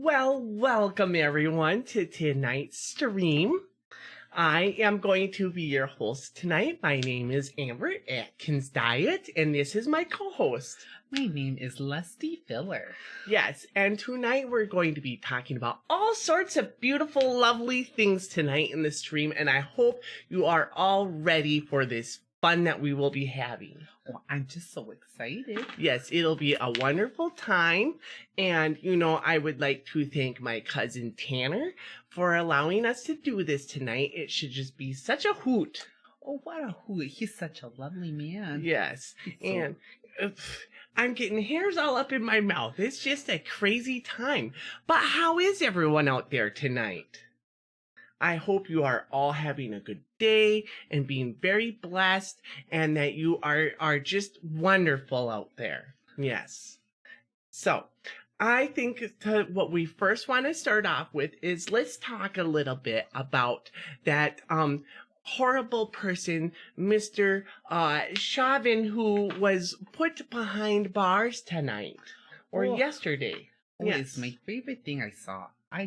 Well, welcome everyone to tonight's stream. I am going to be your host tonight. My name is Amber Atkinsdiet, and this is my co-host. My name is Lusty Fillher. Yes, and tonight we're going to be talking about all sorts of beautiful, lovely things tonight in the stream, and I hope you are all ready for this fun that we will be having. Oh, I'm just so excited. Yes, it'll be a wonderful time. And, I would like to thank my cousin Tanner for allowing us to do this tonight. It should just be such a hoot. Oh, what a hoot. He's such a lovely man. Yes, and I'm getting hairs all up in my mouth. It's just a crazy time. But how is everyone out there tonight? I hope you are all having a good day and being very blessed, and that you are just wonderful out there. Yes. So, I think what we first want to start off with is let's talk a little bit about that horrible person, Mr. Chauvin, who was put behind bars tonight or yesterday. Oh, Yes. It's my favorite thing I saw. I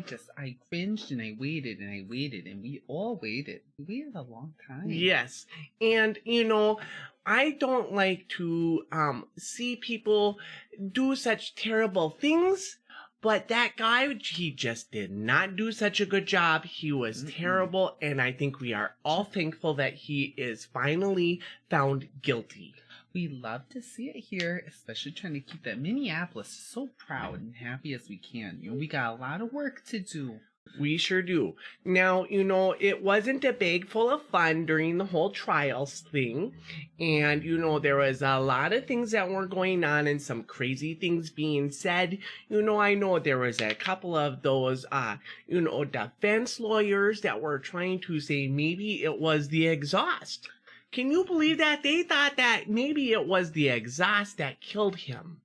cringed and I waited and we all waited. We waited a long time. Yes. And, I don't like to see people do such terrible things, but that guy, he just did not do such a good job. He was terrible, and I think we are all thankful that he is finally found guilty. We love to see it here, especially trying to keep that Minneapolis so proud and happy as we can. We got a lot of work to do. We sure do. Now, it wasn't a bag full of fun during the whole trials thing. And, there was a lot of things that were going on and some crazy things being said. I know there was a couple of those, defense lawyers that were trying to say maybe it was the exhaust. Can you believe that? They thought that maybe it was the exhaust that killed him.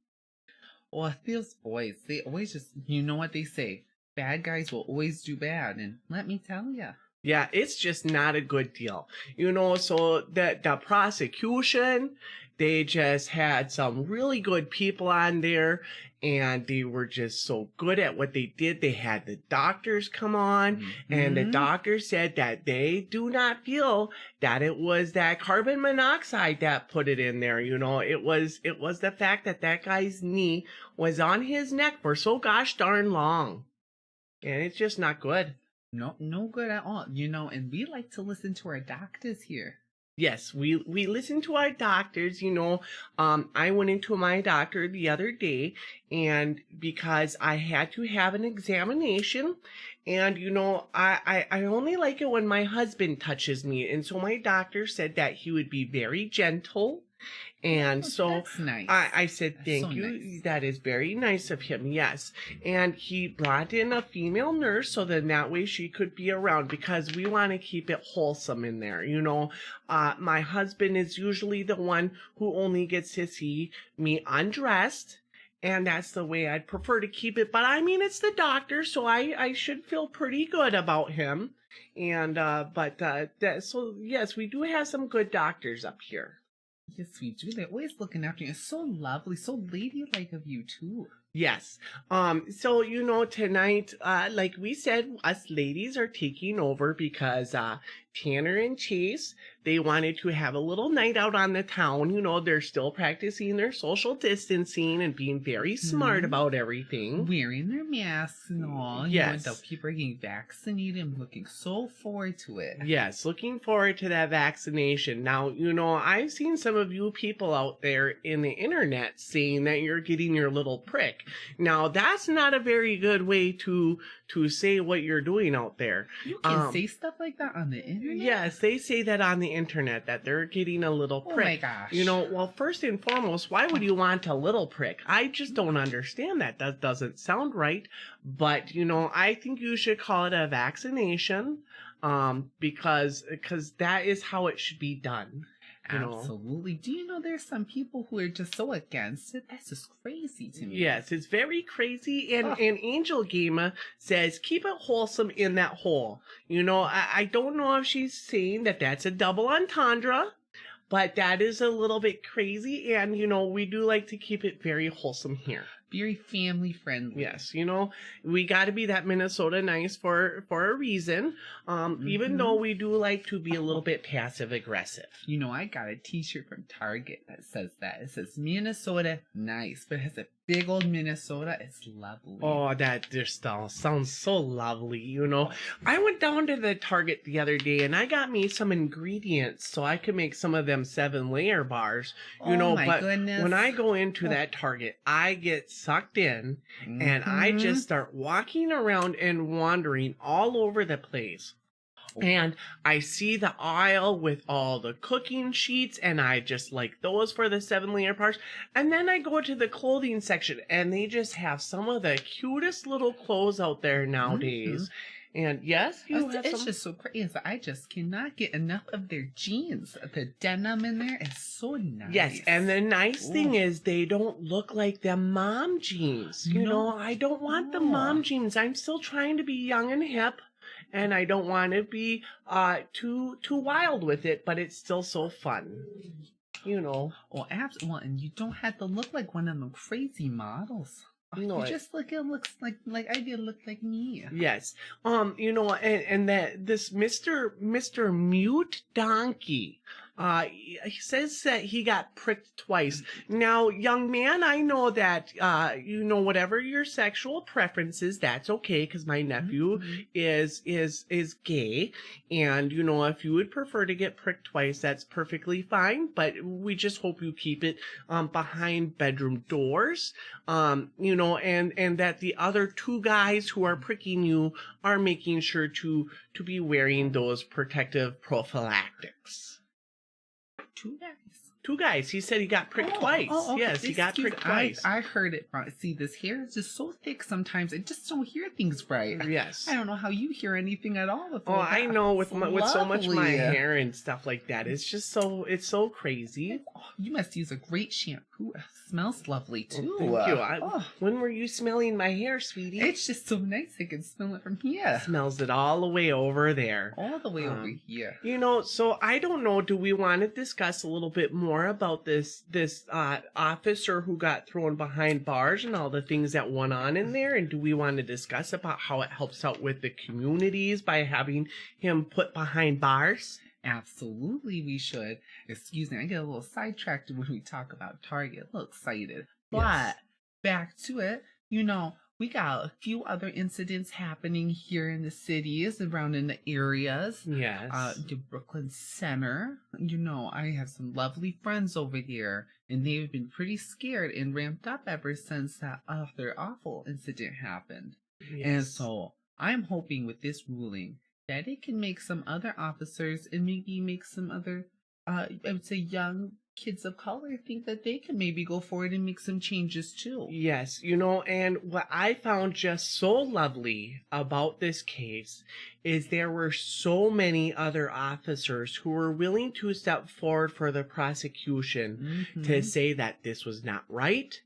Well, those boys, they always just, you know what they say, bad guys will always do bad, and let me tell you. Yeah, it's just not a good deal. So the prosecution, they just had some really good people on there, and they were just so good at what they did. They had the doctors come on, and the doctors said that they do not feel that it was that carbon monoxide that put it in there. It was the fact that guy's knee was on his neck for so gosh darn long. And it's just not good. No good at all. And we like to listen to our doctors here. Yes, we listen to our doctors. I went into my doctor the other day, and because I had to have an examination, and I only like it when my husband touches me, and so my doctor said that he would be very gentle. And so that's nice. I said, thank you. Nice. That is very nice of him. Yes. And he brought in a female nurse so then that way she could be around, because we want to keep it wholesome in there. My husband is usually the one who only gets to see me undressed. And that's the way I'd prefer to keep it. But I mean, it's the doctor, so I should feel pretty good about him. And, so yes, we do have some good doctors up here. Yes, we do. They're always looking after you. It's so lovely, so ladylike of you, too. Yes. So, tonight, like we said, us ladies are taking over because Tanner and Chayse, they wanted to have a little night out on the town. They're still practicing their social distancing and being very smart about everything. Wearing their masks and all. Yes. The people are getting vaccinated and looking so forward to it. Yes, looking forward to that vaccination. Now, I've seen some of you people out there in the internet saying that you're getting your little prick. Now, that's not a very good way to say what you're doing out there. You can say stuff like that on the internet? Yes, they say that on the internet, that they're getting a little prick. Oh my gosh. Well, first and foremost, why would you want a little prick? I just don't understand that. That doesn't sound right. But, I think you should call it a vaccination, because that is how it should be done. Absolutely. Do you know there's some people who are just so against it? That's just crazy to me. Yes, it's very crazy. And Angel Gamer says, keep it wholesome in that hole. I don't know if she's saying that that's a double entendre, but that is a little bit crazy. And, we do like to keep it very wholesome here. very family friendly. Yes, we got to be that Minnesota nice for a reason. Even though we do like to be a little bit passive aggressive. I got a t-shirt from Target that says that. It says Minnesota nice, but it has a big old Minnesota. It's lovely. Oh, that just sounds so lovely, I went down to the Target the other day and I got me some ingredients so I could make some of them 7-layer bars, my goodness. When I go into that Target, I get sucked in and I just start walking around and wandering all over the place. And I see the aisle with all the cooking sheets, and I just like those for the 7-layer bars. And then I go to the clothing section, and they just have some of the cutest little clothes out there nowadays. And yes, it's just so crazy. I just cannot get enough of their jeans. The denim in there is so nice. Yes, and the nice thing is they don't look like the mom jeans. I don't want the mom jeans. I'm still trying to be young and hip. And I don't want to be too wild with it, but it's still so fun, Oh, absolutely. And you don't have to look like one of them crazy models. You just look. It looks like I did look like me. Yes. And that this Mr. Mute Donkey. He says that he got pricked twice. Now, young man, I know that, whatever your sexual preferences, that's okay, because my nephew is gay. And, if you would prefer to get pricked twice, that's perfectly fine. But we just hope you keep it, behind bedroom doors. And that the other 2 guys who are pricking you are making sure to be wearing those protective prophylactics. 2 guys. He said he got pricked twice. Okay. Yes, he got pricked twice. I heard it. See, this hair is just so thick sometimes. I just don't hear things right. Yes. I don't know how you hear anything at all. I know with so much my hair and stuff like that. It's just it's so crazy. You must use a great shampoo. It smells lovely too. Thank you. When were you smelling my hair, sweetie? It's just so nice. I can smell it from here. Smells it all the way over there. All the way over here. So I don't know. Do we want to discuss a little bit more about this officer who got thrown behind bars and all the things that went on in there? And do we want to discuss about how it helps out with the communities by having him put behind bars? Absolutely, we should. Excuse me, I get a little sidetracked when we talk about Target. A little excited. But back to it, we got a few other incidents happening here in the cities, around in the areas. Yes. The Brooklyn Center. I have some lovely friends over there, and they've been pretty scared and ramped up ever since that other awful incident happened. Yes. And so I'm hoping with this ruling that it can make some other officers and maybe make some other, I would say, young kids of color think that they can maybe go forward and make some changes too. Yes, and what I found just so lovely about this case is there were so many other officers who were willing to step forward for the prosecution to say that this was not right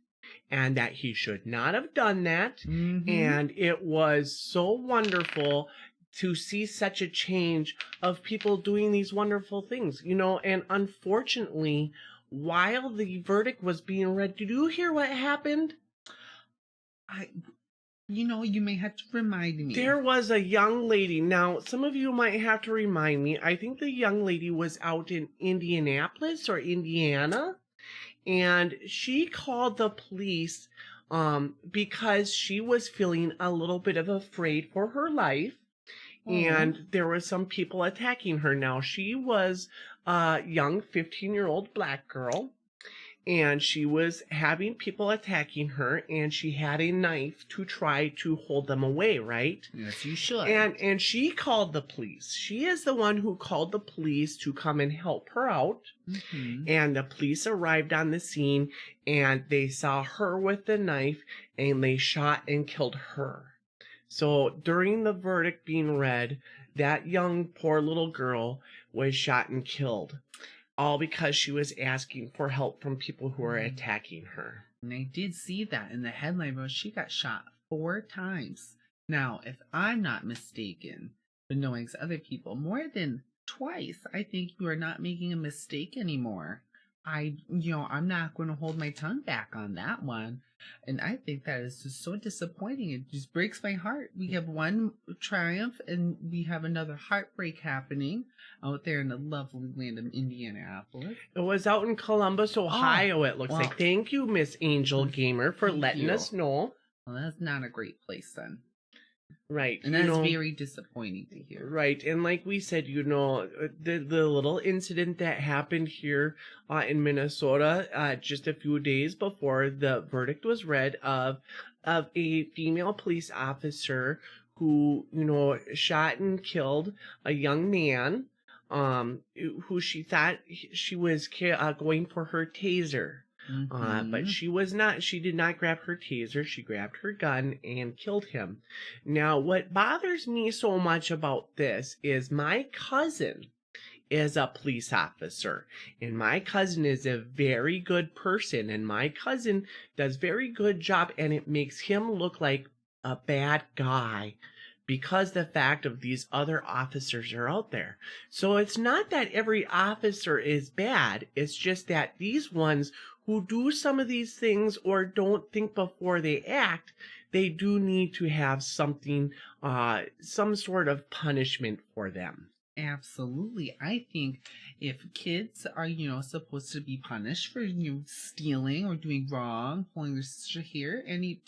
and that he should not have done that. And it was so wonderful to see such a change of people doing these wonderful things, and unfortunately, while the verdict was being read, did you hear what happened? You may have to remind me. There was a young lady. Now, some of you might have to remind me. I think the young lady was out in Indianapolis or Indiana, and she called the police because she was feeling a little bit of afraid for her life. And there were some people attacking her. Now, she was a young 15-year-old black girl, and she was having people attacking her, and she had a knife to try to hold them away, right? Yes, you should. And she called the police. She is the one who called the police to come and help her out. And the police arrived on the scene, and they saw her with the knife, and they shot and killed her. So during the verdict being read, that young poor little girl was shot and killed, all because she was asking for help from people who were attacking her. And I did see that in the headline, but she got shot 4 times. Now, if I'm not mistaken, but knowing other people more than twice, I think you are not making a mistake anymore. I'm not going to hold my tongue back on that one. And I think that is just so disappointing. It just breaks my heart. We have one triumph and we have another heartbreak happening out there in the lovely land of Indianapolis. It was out in Columbus, Ohio, it looks like. Thank you, Miss Angel Gamer, for letting us know. Well, that's not a great place then. Right. And that's very disappointing to hear. Right. And like we said, the little incident that happened here in Minnesota just a few days before the verdict was read of a female police officer who, shot and killed a young man who she thought she was going for her taser. But she was not. She did not grab her taser. She grabbed her gun and killed him. Now, what bothers me so much about this is my cousin is a police officer, and my cousin is a very good person, and my cousin does very good job, and it makes him look like a bad guy because the fact of these other officers are out there. So it's not that every officer is bad. It's just that these ones who do some of these things or don't think before they act, they do need to have something, some sort of punishment for them. Absolutely. I think if kids are, supposed to be punished for, stealing or doing wrong, pulling their sister hair,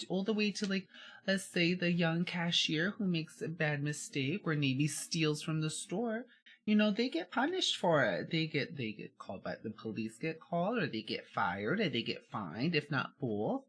all the way to, like, let's say the young cashier who makes a bad mistake or maybe steals from the store, they get punished for it. They get called by the police, get called, or they get fired, or they get fined, if not both.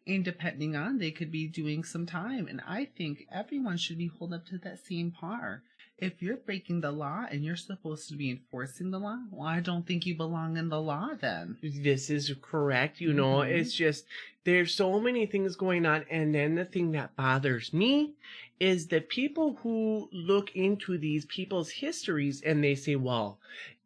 And depending on, they could be doing some time. And I think everyone should be held up to that same par. If you're breaking the law and you're supposed to be enforcing the law, well, I don't think you belong in the law then. This is correct. It's just, there's so many things going on. And then the thing that bothers me is the people who look into these people's histories and they say, well,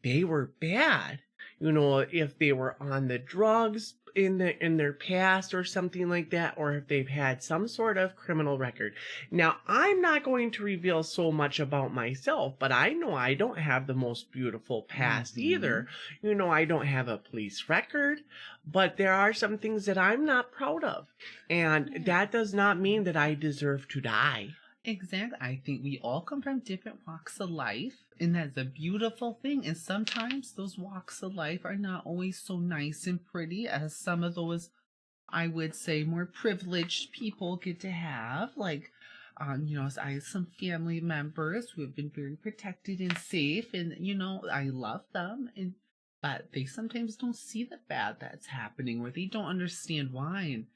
they were bad. If they were on the drugs in their past or something like that, or if they've had some sort of criminal record. Now, I'm not going to reveal so much about myself, but I know I don't have the most beautiful past either. I don't have a police record, but there are some things that I'm not proud of. And that does not mean that I deserve to die. Exactly. I think we all come from different walks of life, and that's a beautiful thing. And sometimes those walks of life are not always so nice and pretty as some of those, I would say, more privileged people get to have. Like, I have some family members who have been very protected and safe, and, I love them. But they sometimes don't see the bad that's happening, or they don't understand why. And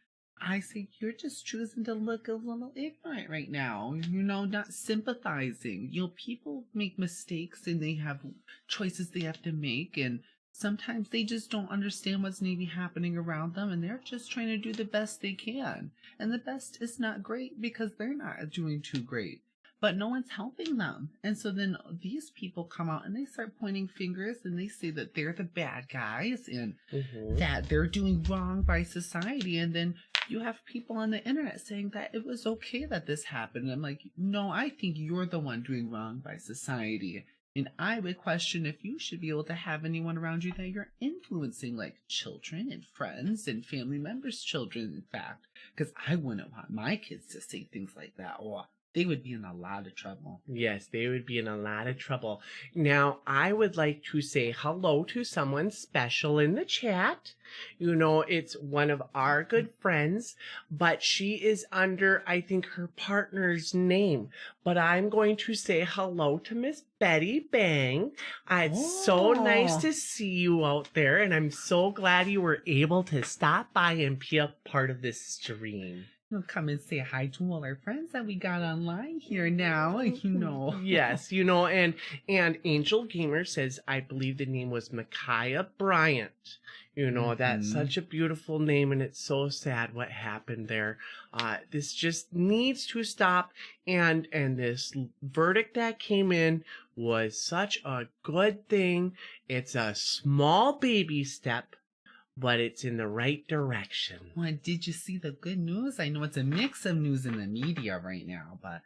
I say, you're just choosing to look a little ignorant right now, not sympathizing. People make mistakes and they have choices they have to make, and sometimes they just don't understand what's maybe happening around them, and they're just trying to do the best they can. And the best is not great because they're not doing too great, but no one's helping them. And so then these people come out and they start pointing fingers and they say that they're the bad guys and that they're doing wrong by society. And then you have people on the internet saying that it was okay that this happened. And I'm like, no, I think you're the one doing wrong by society. And I would question if you should be able to have anyone around you that you're influencing, like children and friends and family members' children, in fact. Because I wouldn't want my kids to say things like that, or they would be in a lot of trouble. Yes, they would be in a lot of trouble. Now, I would like to say hello to someone special in the chat. It's one of our good friends, but she is under, I think, her partner's name. But I'm going to say hello to Miss Betty Bang. It's so nice to see you out there, and I'm so glad you were able to stop by and be a part of this stream. We'll come and say hi to all our friends that we got online here now, Yes, and Angel Gamer says, I believe the name was Micaiah Bryant. That's such a beautiful name, and it's so sad what happened there. This just needs to stop, and this verdict that came in was such a good thing. It's a small baby step, but it's in the right direction. Well, did you see the good news? I know it's a mix of news in the media right now, but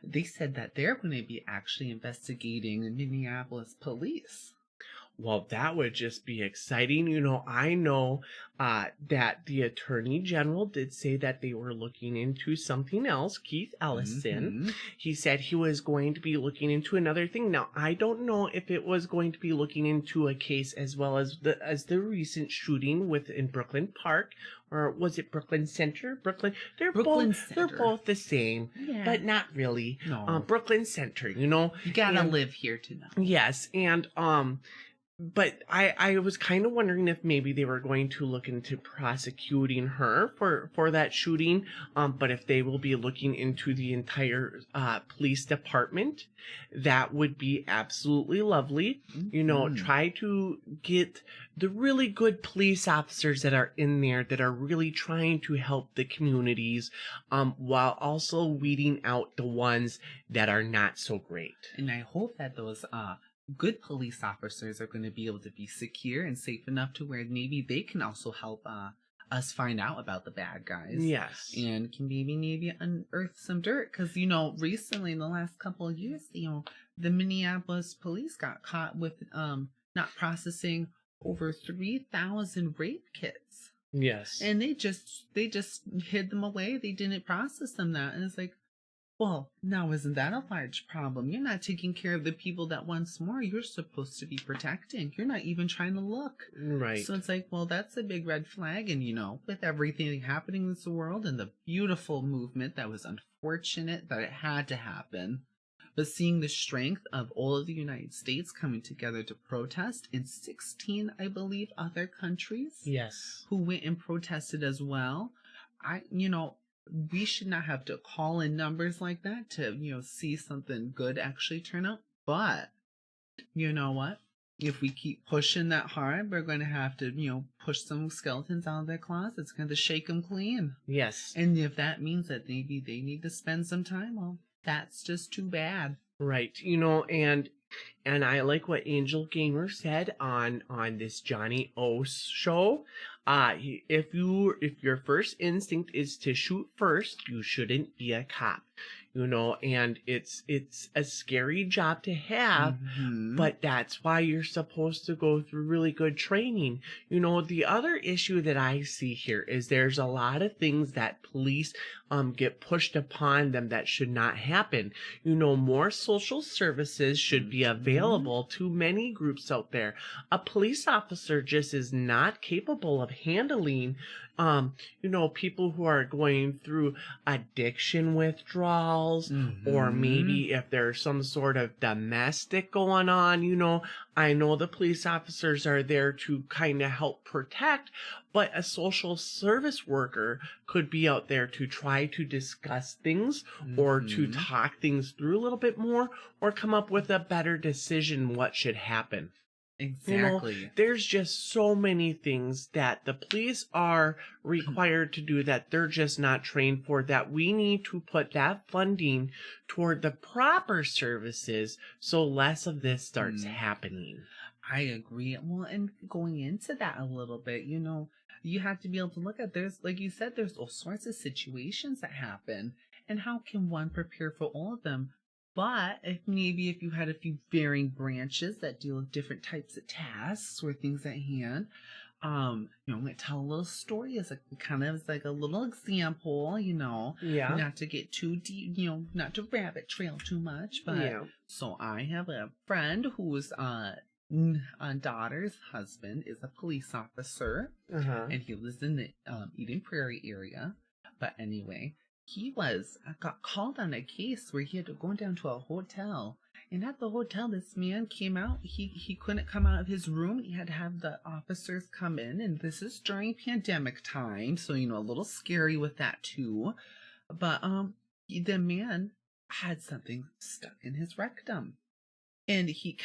they said that they're going to be actually investigating the Minneapolis police. Well, that would just be exciting. I know that the Attorney General did say that they were looking into something else. Keith Ellison, he said he was going to be looking into another thing. Now, I don't know if it was going to be looking into a case as well as the recent shooting in Brooklyn Park, or was it Brooklyn Center? Brooklyn They're Center. both the same, Yeah. but not really. No. Brooklyn Center, You gotta live here to know. Yes, and but I was kind of wondering if maybe they were going to look into prosecuting her for that shooting, but if they will be looking into the entire police department, that would be absolutely lovely. Try to get the really good police officers that are in there that are really trying to help the communities, while also weeding out the ones that are not so great. And I hope that those good police officers are going to be able to be secure and safe enough to where maybe they can also help us find out about the bad guys. Yes. And can maybe unearth some dirt. Because, recently in the last couple of years, the Minneapolis police got caught with not processing over 3,000 rape kits. Yes. And they just hid them away. They didn't process them that. And it's like, well, now isn't that a large problem? You're not taking care of the people that once more you're supposed to be protecting. You're not even trying to look. Right. So it's like, well, that's a big red flag. And, with everything happening in this world and the beautiful movement that was unfortunate that it had to happen, but seeing the strength of all of the United States coming together to protest in 16, I believe, other countries. Yes. Who went and protested as well. We should not have to call in numbers like that to, see something good actually turn out. But, you know what? If we keep pushing that hard, we're going to have to, push some skeletons out of their closets, kind of shake them clean. Yes. And if that means that maybe they need to spend some time, well, that's just too bad. Right. And I like what Angel Gamer said on this Johnny O show. If your first instinct is to shoot first, you shouldn't be a cop. And it's a scary job to have, but that's why you're supposed to go through really good training. The other issue that I see here is there's a lot of things that police get pushed upon them that should not happen. More social services should be available to many groups out there. A police officer just is not capable of handling people who are going through addiction withdrawals, or maybe if there's some sort of domestic going on. I know the police officers are there to kind of help protect, but a social service worker could be out there to try to discuss things or to talk things through a little bit more, or come up with a better decision what should happen. Exactly. There's just so many things that the police are required to do that they're just not trained for, that we need to put that funding toward the proper services so less of this starts happening. I agree. Well, and going into that a little bit, you have to be able to look at, like you said, there's all sorts of situations that happen, and how can one prepare for all of them? But if you had a few varying branches that deal with different types of tasks or things at hand, I'm going to tell a little story as like a little example, Yeah. not to get too deep, not to rabbit trail too much, but so I have a friend whose daughter's husband is a police officer, and he lives in the Eden Prairie area. But anyway, he got called on a case where he had to go down to a hotel, and at the hotel, this man came out. He couldn't come out of his room. He had to have the officers come in, and this is during pandemic time, so a little scary with that too. But the man had something stuck in his rectum, and he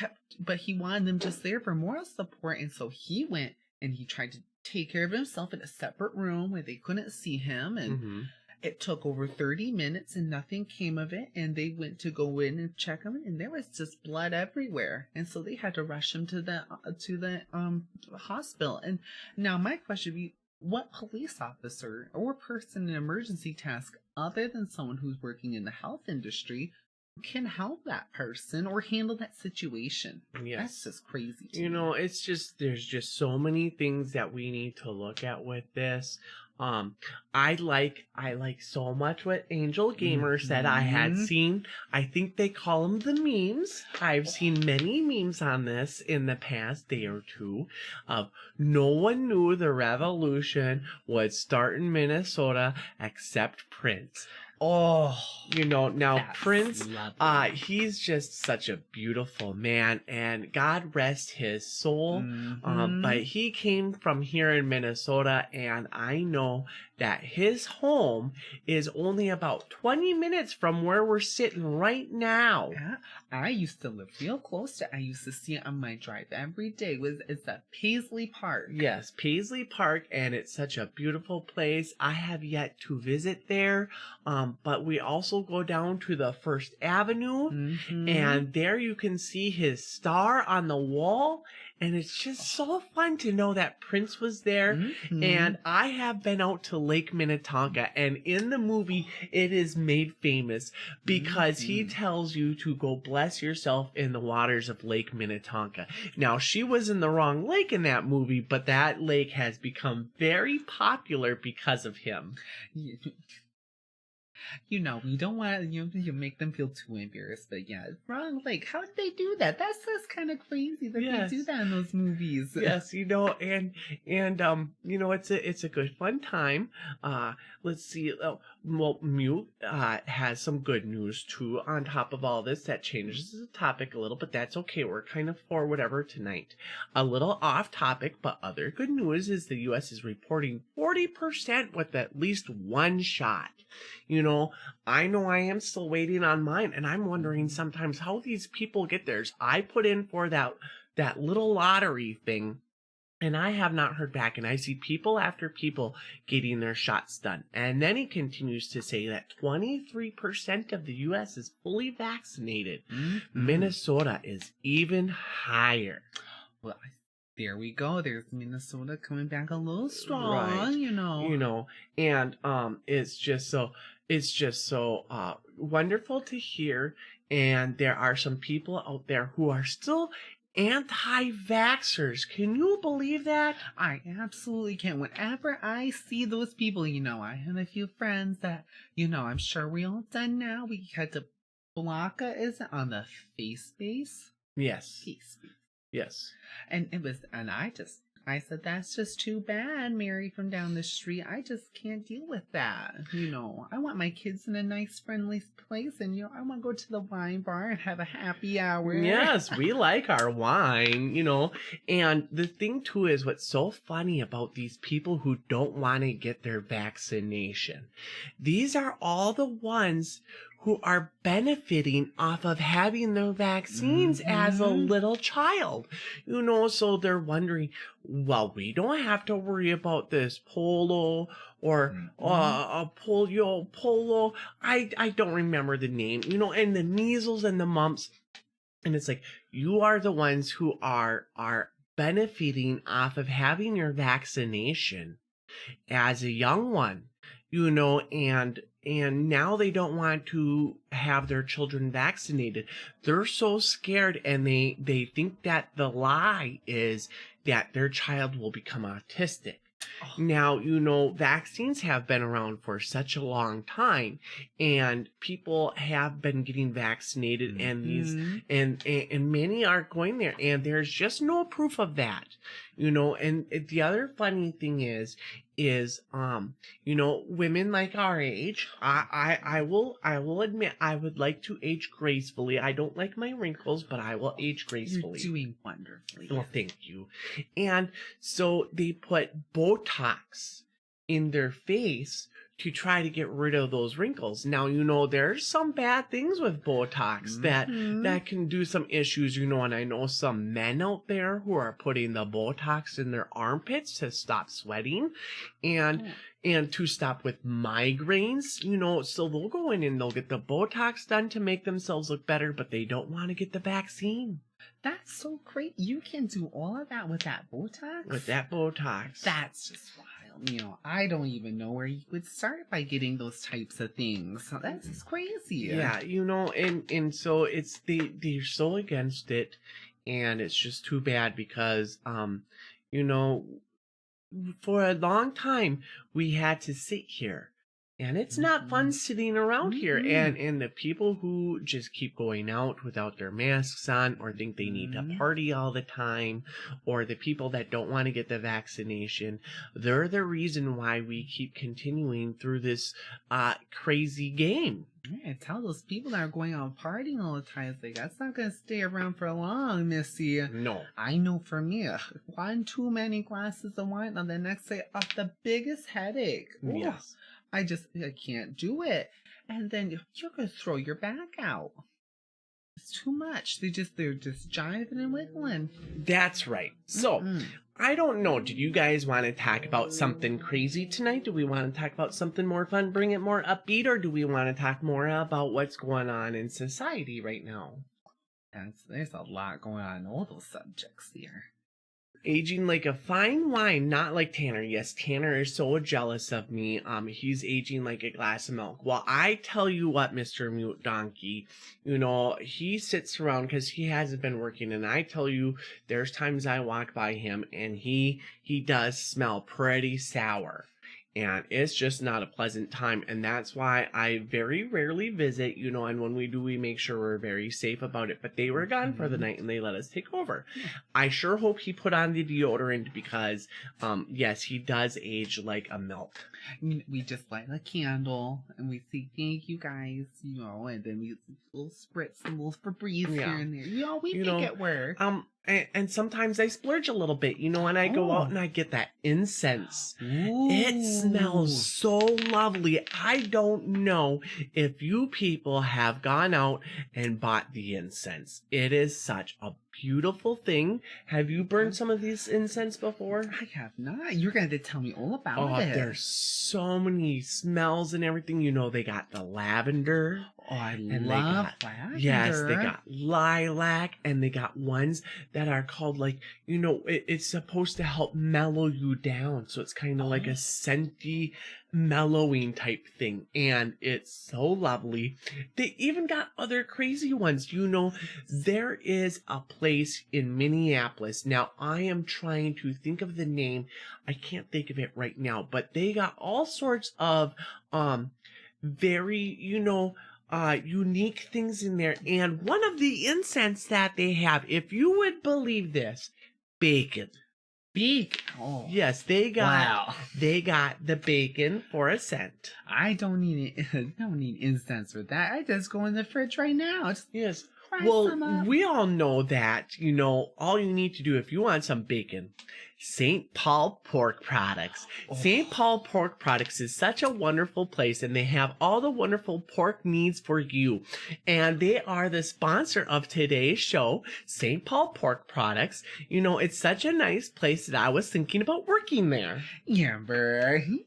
wanted them just there for moral support, and so he went and he tried to take care of himself in a separate room where they couldn't see him, and it took over 30 minutes and nothing came of it, and they went to go in and check him, and there was just blood everywhere, and so they had to rush him to the hospital. And now my question would be, what police officer or person in emergency task, other than someone who's working in the health industry, can help that person or handle that situation. Yes. That's just crazy to You me. know, it's just, there's just so many things that we need to look at with this. I like so much what Angel Gamer said. I had seen, I think they call them the memes. I've seen many memes on this in the past day or two of no one knew the revolution would start in Minnesota except Prince. Oh, You know, now that's Prince, lovely. he's just such a beautiful man, and God rest his soul. But he came from here in Minnesota, and I know that his home is only about 20 minutes from where we're sitting right now. Yeah, I used to live real close to. I used to see it on my drive every day. It's at Paisley Park. Yes, Paisley Park, and it's such a beautiful place. I have yet to visit there, but we also go down to the First Avenue, and there you can see his star on the wall, and it's just so fun to know that Prince was there. And I have been out to Lake Minnetonka, and in the movie it is made famous because he tells you to go bless yourself in the waters of Lake Minnetonka. Now, she was in the wrong lake in that movie, but that lake has become very popular because of him. You know, we don't want you make them feel too embarrassed, but yeah, wrong. Like, how did they do that? That's just kind of crazy that they do that in those movies. Yes, you know, and you know, it's a good fun time. Let's see. Well, Mute has some good news too. On top of all this, that changes the topic a little, but that's okay. We're kind of for whatever tonight. A little off topic, but other good news is the U.S. is reporting 40% with at least one shot. You know I am still waiting on mine, and I'm wondering sometimes how these people get theirs. I put in for that little lottery thing, and I have not heard back, and I see people after people getting their shots done. And then he continues to say that 23% of the U.S. is fully vaccinated. Minnesota is even higher. Well, there we go. There's Minnesota coming back a little strong, right. you know. And it's just so wonderful to hear. And there are some people out there who are still anti-vaxxers. Can you believe that? I absolutely can. Whenever I see those people, I have a few friends that, I'm sure we all done now. We had to block it on the face base. Yes. Face. Yes. And I said, that's just too bad, Mary from down the street. I just can't deal with that. I want my kids in a nice, friendly place, and I want to go to the wine bar and have a happy hour. Yes, we like our wine, And the thing too is what's so funny about these people who don't want to get their vaccination. These are all the ones who are benefiting off of having their vaccines as a little child. So they're wondering, well, we don't have to worry about this polio or polio. I don't remember the name, and the measles and the mumps. And it's like, you are the ones who are benefiting off of having your vaccination as a young one, and now they don't want to have their children vaccinated. They're so scared, and they think that the lie is that their child will become autistic. Now, vaccines have been around for such a long time, and people have been getting vaccinated, and these and many aren't going there, and there's just no proof of that. And the other funny thing is women like our age, I will admit I would like to age gracefully. I don't like my wrinkles, but I will age gracefully. You're doing wonderfully. Well, thank you. And so they put Botox in their face to try to get rid of those wrinkles. Now, there's some bad things with Botox that can do some issues, and I know some men out there who are putting the Botox in their armpits to stop sweating and to stop with migraines, so they'll go in and they'll get the Botox done to make themselves look better, but they don't want to get the vaccine. That's so great. You can do all of that with that Botox? With that Botox. That's just wild. I don't even know where you would start by getting those types of things. So that's just crazy. Yeah, and so they're so against it, and it's just too bad because you know, for a long time we had to sit here, and it's not fun sitting around here, and the people who just keep going out without their masks on or think they need to party all the time, or the people that don't want to get the vaccination, they're the reason why we keep continuing through this crazy game. Yeah, tell those people that are going out partying all the time, it's like, that's not going to stay around for long, Missy. No. I know for me, one too many glasses of wine on the next day of the biggest headache. Ooh, Yes. I can't do it. And then you're going to throw your back out. It's too much. They're just jiving and wiggling. That's right. So, I don't know. Did you guys want to talk about something crazy tonight? Do we want to talk about something more fun, bring it more upbeat, or do we want to talk more about what's going on in society right now? There's a lot going on in all those subjects here. Aging like a fine wine, not like Tanner. Yes, Tanner is so jealous of me. He's aging like a glass of milk. Well, I tell you what, Mr. Mute Donkey, he sits around because he hasn't been working, and I tell you, there's times I walk by him and he does smell pretty sour. And it's just not a pleasant time. And that's why I very rarely visit, and when we do, we make sure we're very safe about it. But they were gone for the night and they let us take over. I sure hope he put on the deodorant because, yes, he does age like a milk. We just light a candle and we say, thank you guys, and then we little spritz and little Febreze here and there. We make it work. And sometimes I splurge a little bit, and I go out and I get that incense. Ooh. It smells so lovely. I don't know if you people have gone out and bought the incense. It is such a beautiful thing. Have you burned some of these incense before? I have not. You're going to tell me all about it. There's so many smells and everything. They got the lavender. Oh, I love lavender. Yes, they got lilac, and they got ones that are called it's supposed to help mellow you down. So it's kind of like a scenty, mellowing type thing. And it's so lovely. They even got other crazy ones. There is a place in Minneapolis. Now, I am trying to think of the name. I can't think of it right now, but they got all sorts of very, unique things in there. And one of the incense that they have, if you would believe this, bacon. Bacon. Oh. Yes, they got the bacon for a cent. I don't need incense for that. I just go in the fridge right now. Yes. Well, we all know that, all you need to do if you want some bacon, St. Paul Pork Products. Oh. St. Paul Pork Products is such a wonderful place, and they have all the wonderful pork needs for you. And they are the sponsor of today's show, St. Paul Pork Products. It's such a nice place that I was thinking about working there. Yeah,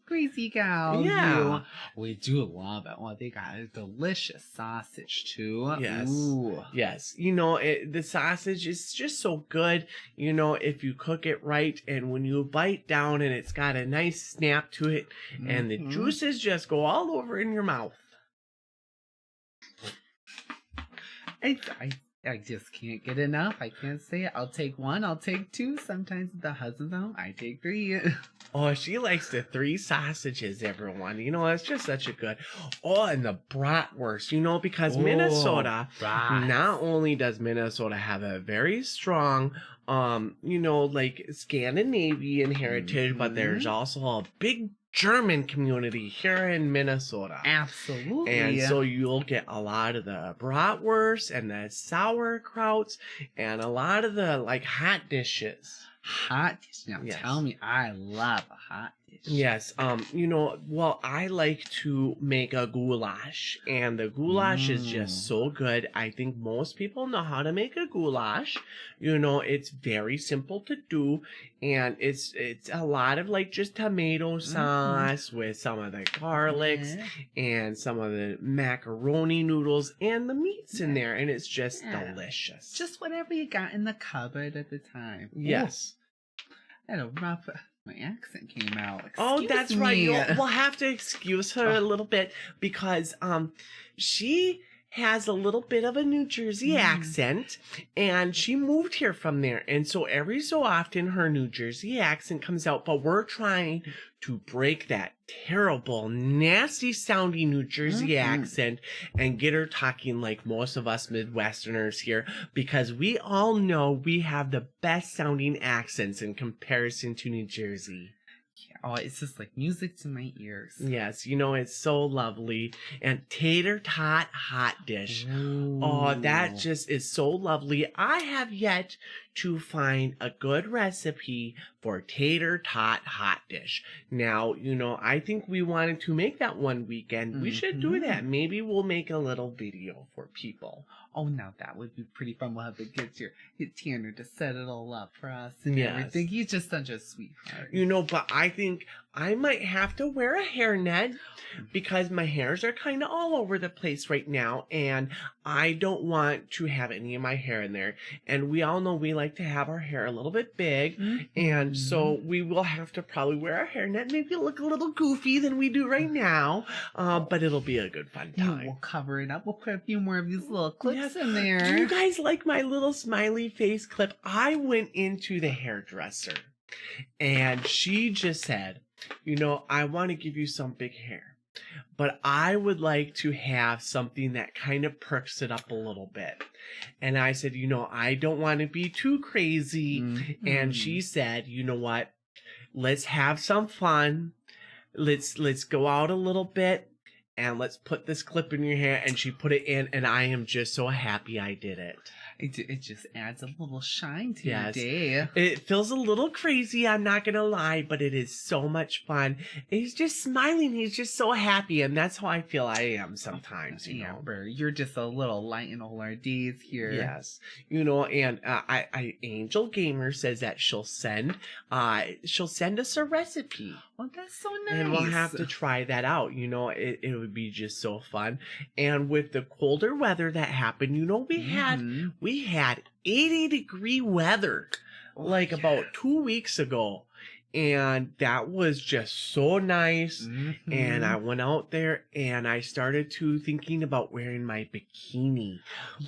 crazy gal. Yeah. We do love it. Well, they got a delicious sausage, too. Yes. Ooh. Yes. The sausage is just so good, if you cook it right. And when you bite down and it's got a nice snap to it, and the juices just go all over in your mouth. I just can't get enough. I can't say it. I'll take one. I'll take two. Sometimes the husband's home, I take three. Oh, she likes the 3 sausages, everyone. It's just such a good. Oh, and the bratwurst, because Minnesota, not only does Minnesota have a very strong, Scandinavian heritage, but there's also a big German community here in Minnesota. Absolutely. And so you'll get a lot of the bratwurst and the sauerkrauts and a lot of the hot dishes. Hot dish. Now tell me, I love a hot dish. Yes. I like to make a goulash, and the goulash is just so good. I think most people know how to make a goulash. It's very simple to do, and it's a lot of just tomato sauce with some of the garlics and some of the macaroni noodles and the meats in there, and it's just delicious. Just whatever you got in the cupboard at the time. Yes. I had a rough My accent came out. Oh, Excuse that's right. me. We'll have to excuse her a little bit because she has a little bit of a New Jersey accent, and she moved here from there. And so every so often her New Jersey accent comes out, but we're trying to break that terrible, nasty sounding New Jersey accent and get her talking like most of us Midwesterners here, because we all know we have the best sounding accents in comparison to New Jersey. Oh, it's just like music to my ears. Yes, it's so lovely. And tater tot hot dish. Ooh. Oh, that just is so lovely. I have yet to find a good recipe for tater tot hot dish. Now, I think we wanted to make that one weekend. We should do that. Maybe we'll make a little video for people. Oh, now that would be pretty fun. We'll have to get Tanner to set it all up for us and everything. He's just such a sweetheart. But I think I might have to wear a hairnet because my hairs are kind of all over the place right now, and I don't want to have any of my hair in there. And we all know we like to have our hair a little bit big, and so we will have to probably wear a hairnet, maybe look a little goofy than we do right now, but it'll be a good fun time. We'll cover it up. We'll put a few more of these little clips in there. Do you guys like my little smiley face clip? I went into the hairdresser, and she just said, I want to give you some big hair, but I would like to have something that kind of perks it up a little bit. And I said, I don't want to be too crazy. And she said, you know what? Let's have some fun. Let's go out a little bit. And let's put this clip in your hair. And she put it in, and I am just so happy I did it. It just adds a little shine to your day. It feels a little crazy, I'm not going to lie, but it is so much fun. He's just smiling. He's just so happy, and that's how I feel I am sometimes, Amber, you're just a little light in all our days here. Yes. And Angel Gamer says that she'll send us a recipe. Oh, that's so nice. And we'll have to try that out. It would be just so fun. And with the colder weather that happened, we had 80-degree weather about 2 weeks ago. And that was just so nice. And I went out there and I started thinking about wearing my bikini.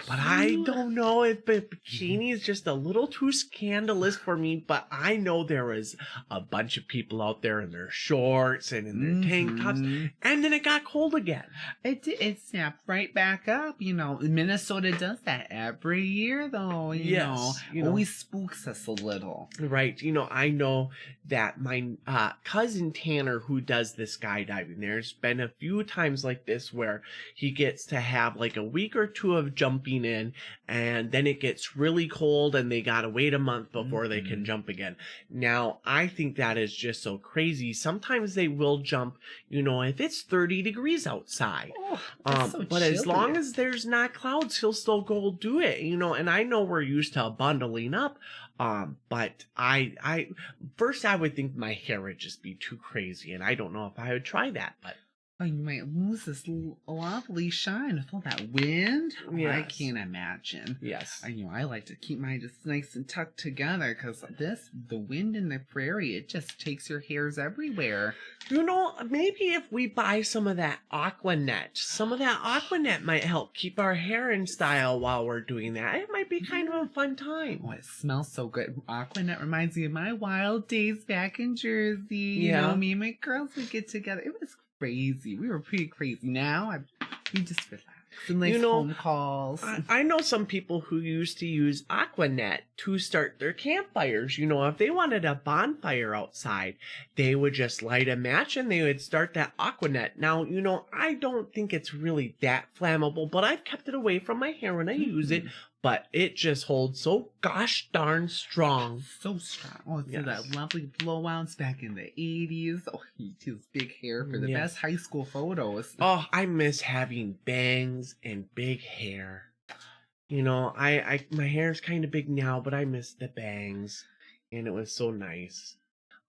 But I don't know if a bikini is just a little too scandalous for me. But I know there is a bunch of people out there in their shorts and in their tank tops. And then it got cold again. It snapped right back up. Minnesota does that every year, though. Always spooks us a little. Right. I know that my cousin Tanner, who does the skydiving, there's been a few times like this where he gets to have like a week or two of jumping in, and then it gets really cold and they gotta wait a month before they can jump again. Now, I think that is just so crazy. Sometimes they will jump, if it's 30 degrees outside. But as long as there's not clouds, he'll still go do it, and I know we're used to bundling up. But I first I would think my hair would just be too crazy, and I don't know if I would try that, but you might lose this lovely shine with all that wind. Yes. I can't imagine. Yes. I like to keep mine just nice and tucked together because the wind in the prairie, it just takes your hairs everywhere. Maybe if we buy some of that Aquanet, might help keep our hair in style while we're doing that. It might be kind of a fun time. Oh, it smells so good. Aquanet reminds me of my wild days back in Jersey. Me and my girls would get together. It was crazy. We were pretty crazy. Now we just relax. Some nice phone calls. I know some people who used to use Aquanet to start their campfires. If they wanted a bonfire outside, they would just light a match and they would start that Aquanet. Now, I don't think it's really that flammable, but I've kept it away from my hair when I use it. But it just holds so gosh darn strong. So strong. Oh, it's that lovely blowouts back in the 80s. Oh, his big hair for the best high school photos. Oh, I miss having bangs and big hair. My hair's kind of big now, but I miss the bangs. And it was so nice.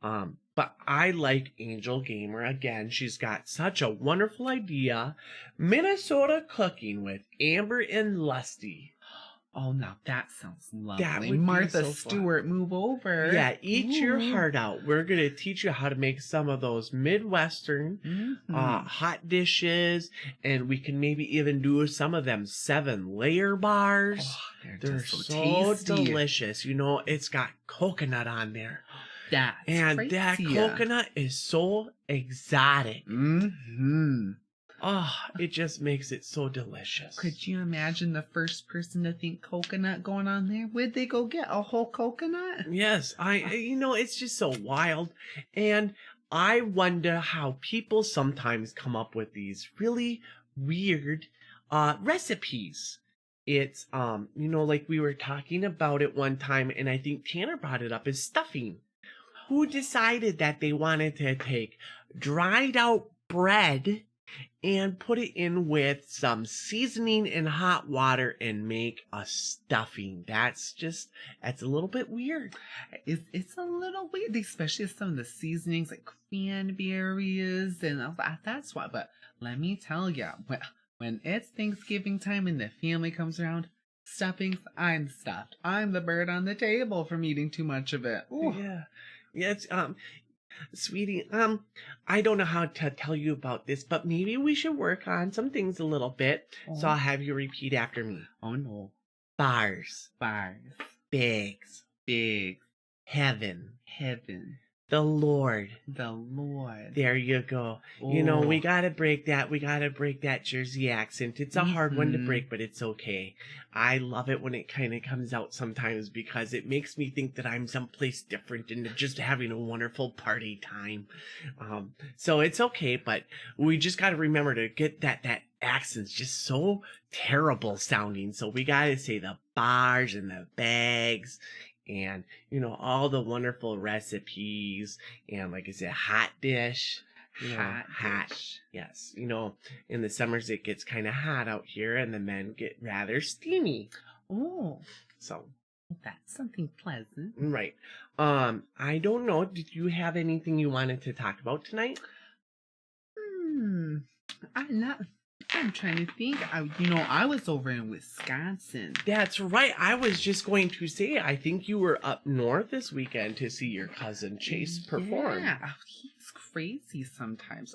But I like Angel Gamer again. She's got such a wonderful idea. Minnesota cooking with Amber and Lusty. Oh, now that sounds That lovely. would be Martha so Stewart, move over. Yeah, eat your Ooh. heart out. We're going to teach you how to make some of those Midwestern hot dishes, and we can maybe even do some of them 7-layer bars. Oh, they're just so tasty. delicious. You know, it's got coconut on there. That's And crazy. that coconut is so exotic. Mm-hmm. Oh, it just makes it so delicious. Could you imagine the first person to think coconut going on there? Where'd they go get a whole coconut? Yes, it's just so wild. And I wonder how people sometimes come up with these really weird recipes. It's, like we were talking about it one time, and I think Tanner brought it up, is stuffing. Who decided that they wanted to take dried out bread and put it in with some seasoning and hot water and make a stuffing? That's a little bit weird. It's a little weird, especially some of the seasonings like cranberries and all that. That's why. But let me tell you, when it's Thanksgiving time and the family comes around, stuffings, I'm stuffed. I'm the bird on the table from eating too much of it. Ooh. Yeah. It's, sweetie, I don't know how to tell you about this, but maybe we should work on some things a little bit. Oh. So I'll have you repeat after me. Oh no. Bars. Bars. Bigs. Big. Heaven. Heaven. The Lord. The Lord. There you go. Oh. You know, we gotta break that Jersey accent. It's a hard one to break, but it's okay. I love it when it kind of comes out sometimes because it makes me think that I'm someplace different and just having a wonderful party time. So it's okay, but we just gotta remember to get that accent's just so terrible sounding. So we gotta say the bars and the bags and, all the wonderful recipes and, like I said, hot dish. Hot dish. Yes. In the summers it gets kind of hot out here and the men get rather steamy. Oh. So. That's something pleasant. Right. I don't know. Did you have anything you wanted to talk about tonight? I'm trying to think. I was over in Wisconsin. That's right. I was just going to say, I think you were up north this weekend to see your cousin Chayse perform. Yeah, he's crazy sometimes.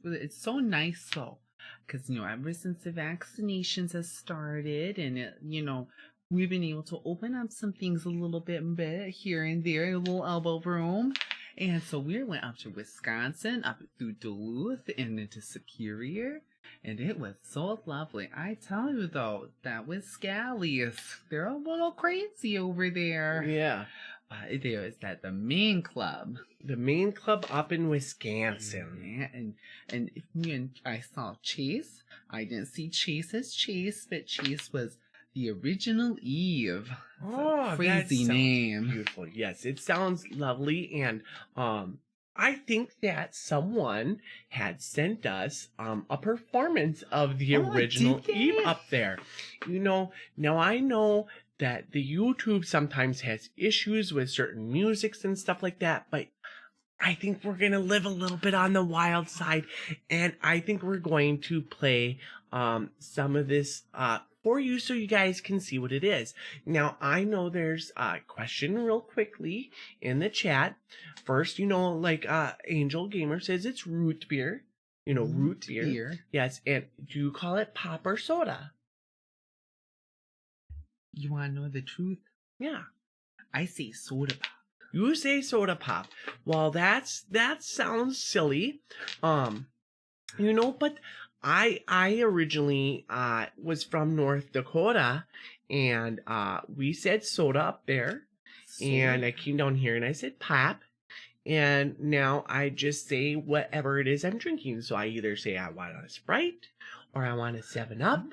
It's so nice though, because ever since the vaccinations has started, and we've been able to open up some things a little bit here and there, a little elbow room. And so we went up to Wisconsin, up through Duluth, and into Superior. And it was so lovely. I tell you, though, that Wiscallies, they're a little crazy over there. Yeah. But there is the main club. The main club up in Wisconsin. Yeah, and I saw Chayse. I didn't see Chayse as Chayse, but Chayse was the original Eve. Oh, crazy name. Beautiful. Yes, it sounds lovely. And I think that someone had sent us a performance of the original Eve up there. Now I know that the YouTube sometimes has issues with certain musics and stuff like that, but I think we're going to live a little bit on the wild side, and I think we're going to play some of this for you so you guys can see what it is. Now, I know there's a question real quickly in the chat. First, Angel Gamer says it's root beer. Root beer. Yes, and do you call it pop or soda? You want to know the truth? Yeah. I say soda pop. You say soda pop. Well, that sounds silly. But I originally was from North Dakota, and we said soda up there. And I came down here and I said pop. And now I just say whatever it is I'm drinking. So I either say I want a Sprite, or I want a 7-Up,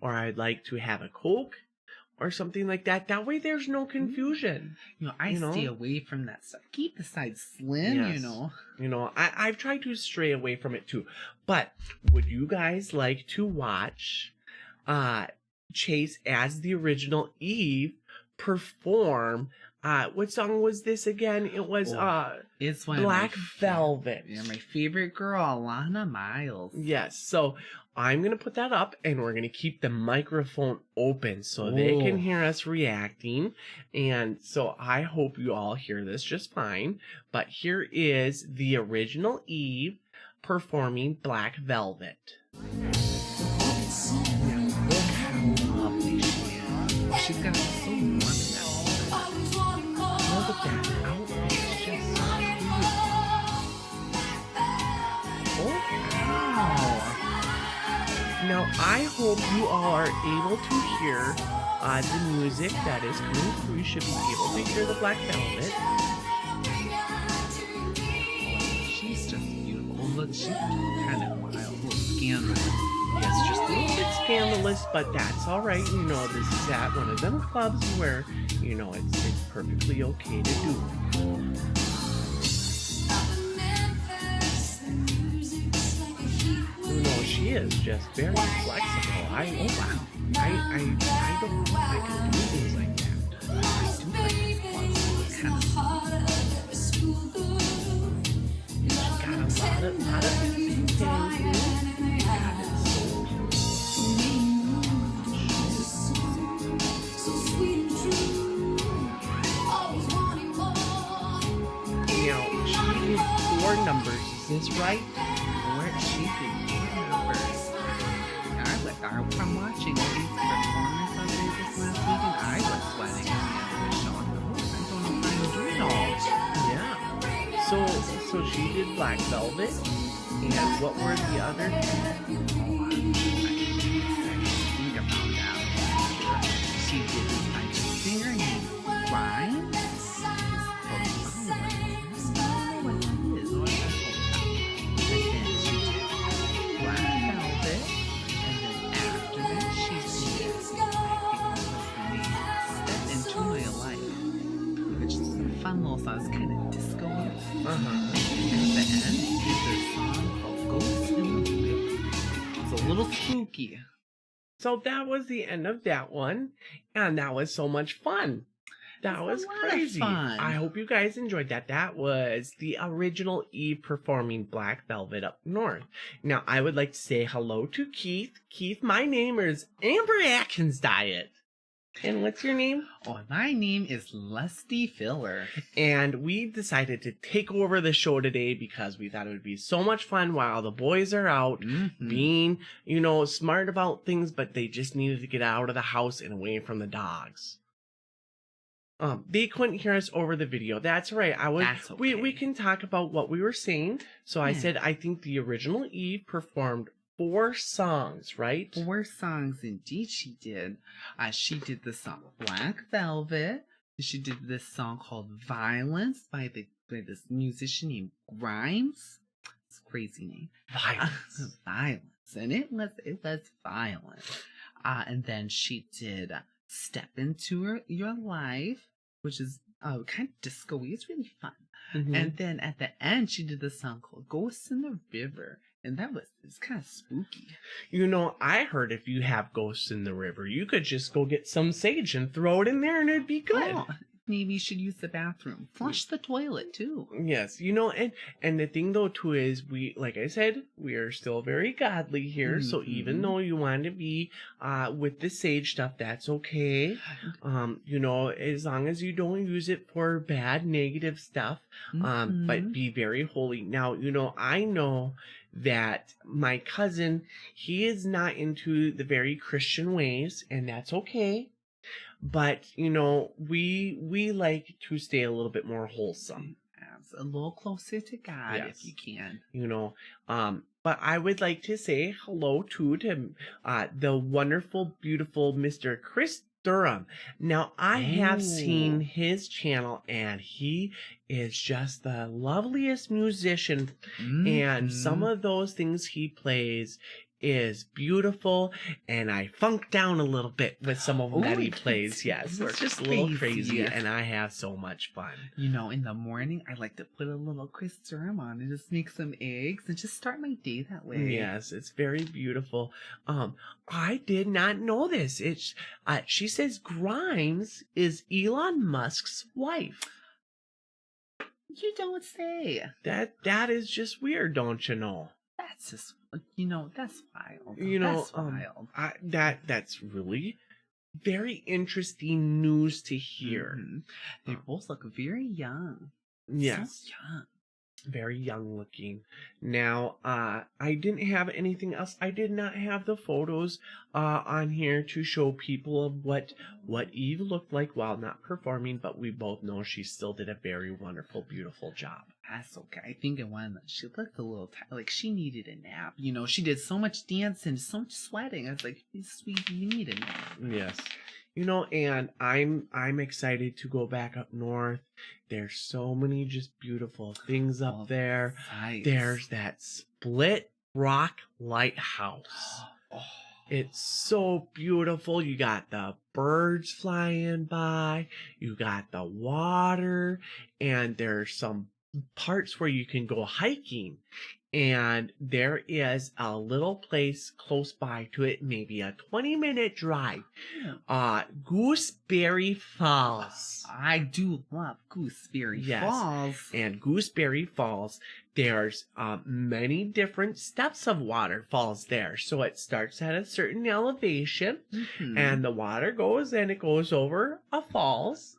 or I'd like to have a Coke, or something like that. That way there's no confusion. I stay away from that stuff. Keep the sides slim, yes. I've tried to stray away from it too. But would you guys like to watch Chayse as the original Eve perform What song was this again? It was it's one Black Velvet. Yeah, my favorite girl, Alana Miles. Yes, so I'm gonna put that up, and we're gonna keep the microphone open so they can hear us reacting. And so I hope you all hear this just fine. But here is the original Eve performing Black Velvet. She's got so warm in that moment. Look at that outfit. It's just so cute. Oh, wow. Now, I hope you all are able to hear the music that is coming through. You should be able to hear the Black Velvet. She's just beautiful. Look, she's kind of wild. A little scandalous. Yes, just a little bit scandalous, but that's all right. You know, this is at one of them clubs where, you know, it's perfectly okay to do. You know, she is just very flexible. I don't think I can do things like that. I do like this kind of Got a lot of things to do. Numbers, is this right? Where she did numbers. I'm watching these performances of this last week, and I was sweating at the end of the show. I don't know how to do it all. Yeah. So she did Black Velvet, and what were the other two? I think about that. She did this by the singer named Rhymes. Fun little song. It's kind of disco. At the end, there's this song called Ghosts in the River. It's a little spooky. So that was the end of that one, and that was so much fun. That was crazy. Fun. I hope you guys enjoyed that. That was the original Eve performing Black Velvet up north. Now, I would like to say hello to Keith. Keith, my name is Amber Atkinsdiet. And what's your name? Oh, my name is Lusty Fillher. And we decided to take over the show today because we thought it would be so much fun while the boys are out being, you know, smart about things, but they just needed to get out of the house and away from the dogs. They couldn't hear us over the video. That's right. That's okay. We can talk about what we were saying. So I said I think the original Eve performed 4 songs, right? 4 songs, indeed she did. She did the song Black Velvet. She did this song called Violence by this musician named Grimes. It's a crazy name. Violence. Violence. And it was violent. And then she did Step Into Your Life, which is kind of disco-y. It's really fun. And then at the end, she did the song called Ghosts in the River. And it's kind of spooky. You know, I heard if you have ghosts in the river, you could just go get some sage and throw it in there and it'd be good. Oh, maybe you should use the bathroom. Flush the toilet, too. Yes, you know, and the thing, though, too, is like I said, we are still very godly here. So even though you want to be with the sage stuff, that's okay. You know, as long as you don't use it for bad, negative stuff, but be very holy. Now, you know, I know that my cousin, he is not into the very Christian ways, and that's okay. But, you know, we like to stay a little bit more wholesome. A little closer to God, if you can. You know, but I would like to say hello to the wonderful, beautiful Mr. Chris Durham. Now, I have seen his channel, and he is just the loveliest musician. And some of those things he plays is beautiful, and I funk down a little bit with some of them that he plays. Yes, it's just a little crazy, and I have so much fun. You know, in the morning, I like to put a little Chris Durham on and just make some eggs and just start my day that way. Yes, it's very beautiful. I did not know this. It's she says Grimes is Elon Musk's wife. You don't say. That is just weird, don't you know? That's just, you know, that's wild. You know, that's wild. That's really very interesting news to hear. Mm-hmm. They both look very young. Yes. So young. Very young looking. Now, I didn't have anything else. I did not have the photos on here to show people of what Eve looked like while not performing, but we both know she still did a very wonderful, beautiful job. That's okay. I think in one she looked a little like she needed a nap. You know, she did so much dancing, so much sweating. I was like, sweet, you need a nap. Yes. You know, and I'm excited to go back up north. There's so many just beautiful things up there. Nice. There's that Split Rock Lighthouse. It's so beautiful. You got the birds flying by. You got the water. And there's some parts where you can go hiking. And there is a little place close by to it, maybe a 20-minute drive. Gooseberry Falls. I do love Gooseberry Falls. And Gooseberry Falls, there's many different steps of waterfalls there. So it starts at a certain elevation, and the water goes, and it goes over a falls.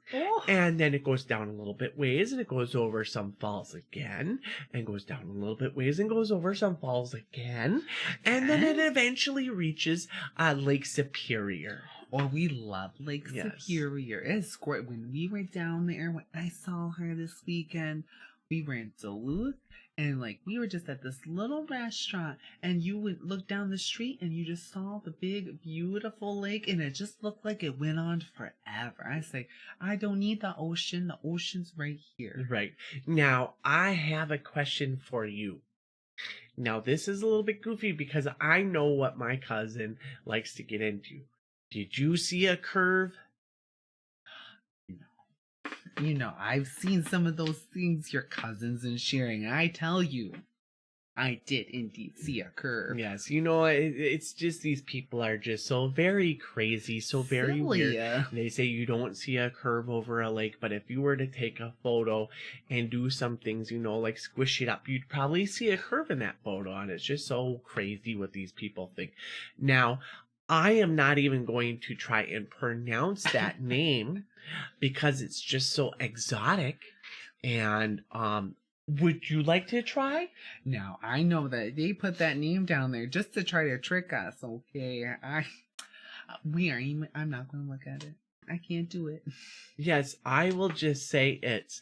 And then it goes down a little bit ways, and it goes over some falls again, and goes down a little bit ways, and goes over some falls again. And then it eventually reaches Lake Superior. Oh, we love Lake Superior. It's great. When we were down there, when I saw her this weekend, we were in Duluth, and like we were just at this little restaurant, and you would look down the street and you just saw the big, beautiful lake, and it just looked like it went on forever. I say, I don't need the ocean. The ocean's right here. Right. Now, I have a question for you. Now, this is a little bit goofy because I know what my cousin likes to get into. Did you see a curve? You know, I've seen some of those things your cousins and sharing. I tell you, I did indeed see a curve. Yes, you know, it's just these people are just so very crazy, so very weird. They say you don't see a curve over a lake, but if you were to take a photo and do some things, you know, like squish it up, you'd probably see a curve in that photo, and it's just so crazy what these people think. Now, I am not even going to try and pronounce that name because it's just so exotic. And would you like to try? Now, I know that they put that name down there just to try to trick us, okay? I'm not going to look at it. I can't do it. Yes, I will just say it's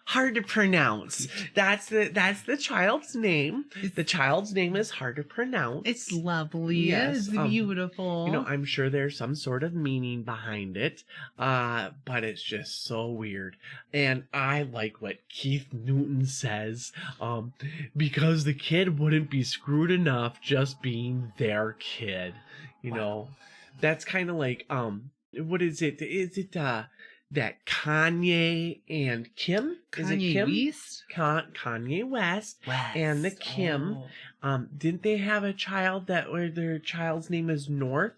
hard to pronounce. That's the child's name. The child's name is hard to pronounce. It's lovely. Yes, it's beautiful. You know, I'm sure there's some sort of meaning behind it, but it's just so weird. And I like what Keith Newton says, because the kid wouldn't be screwed enough just being their kid. You know, that's kind of like, what is it? Is it, that Kanye and Kim? Is it Kim? Kanye West and the Kim. Didn't they have a child where their child's name is North?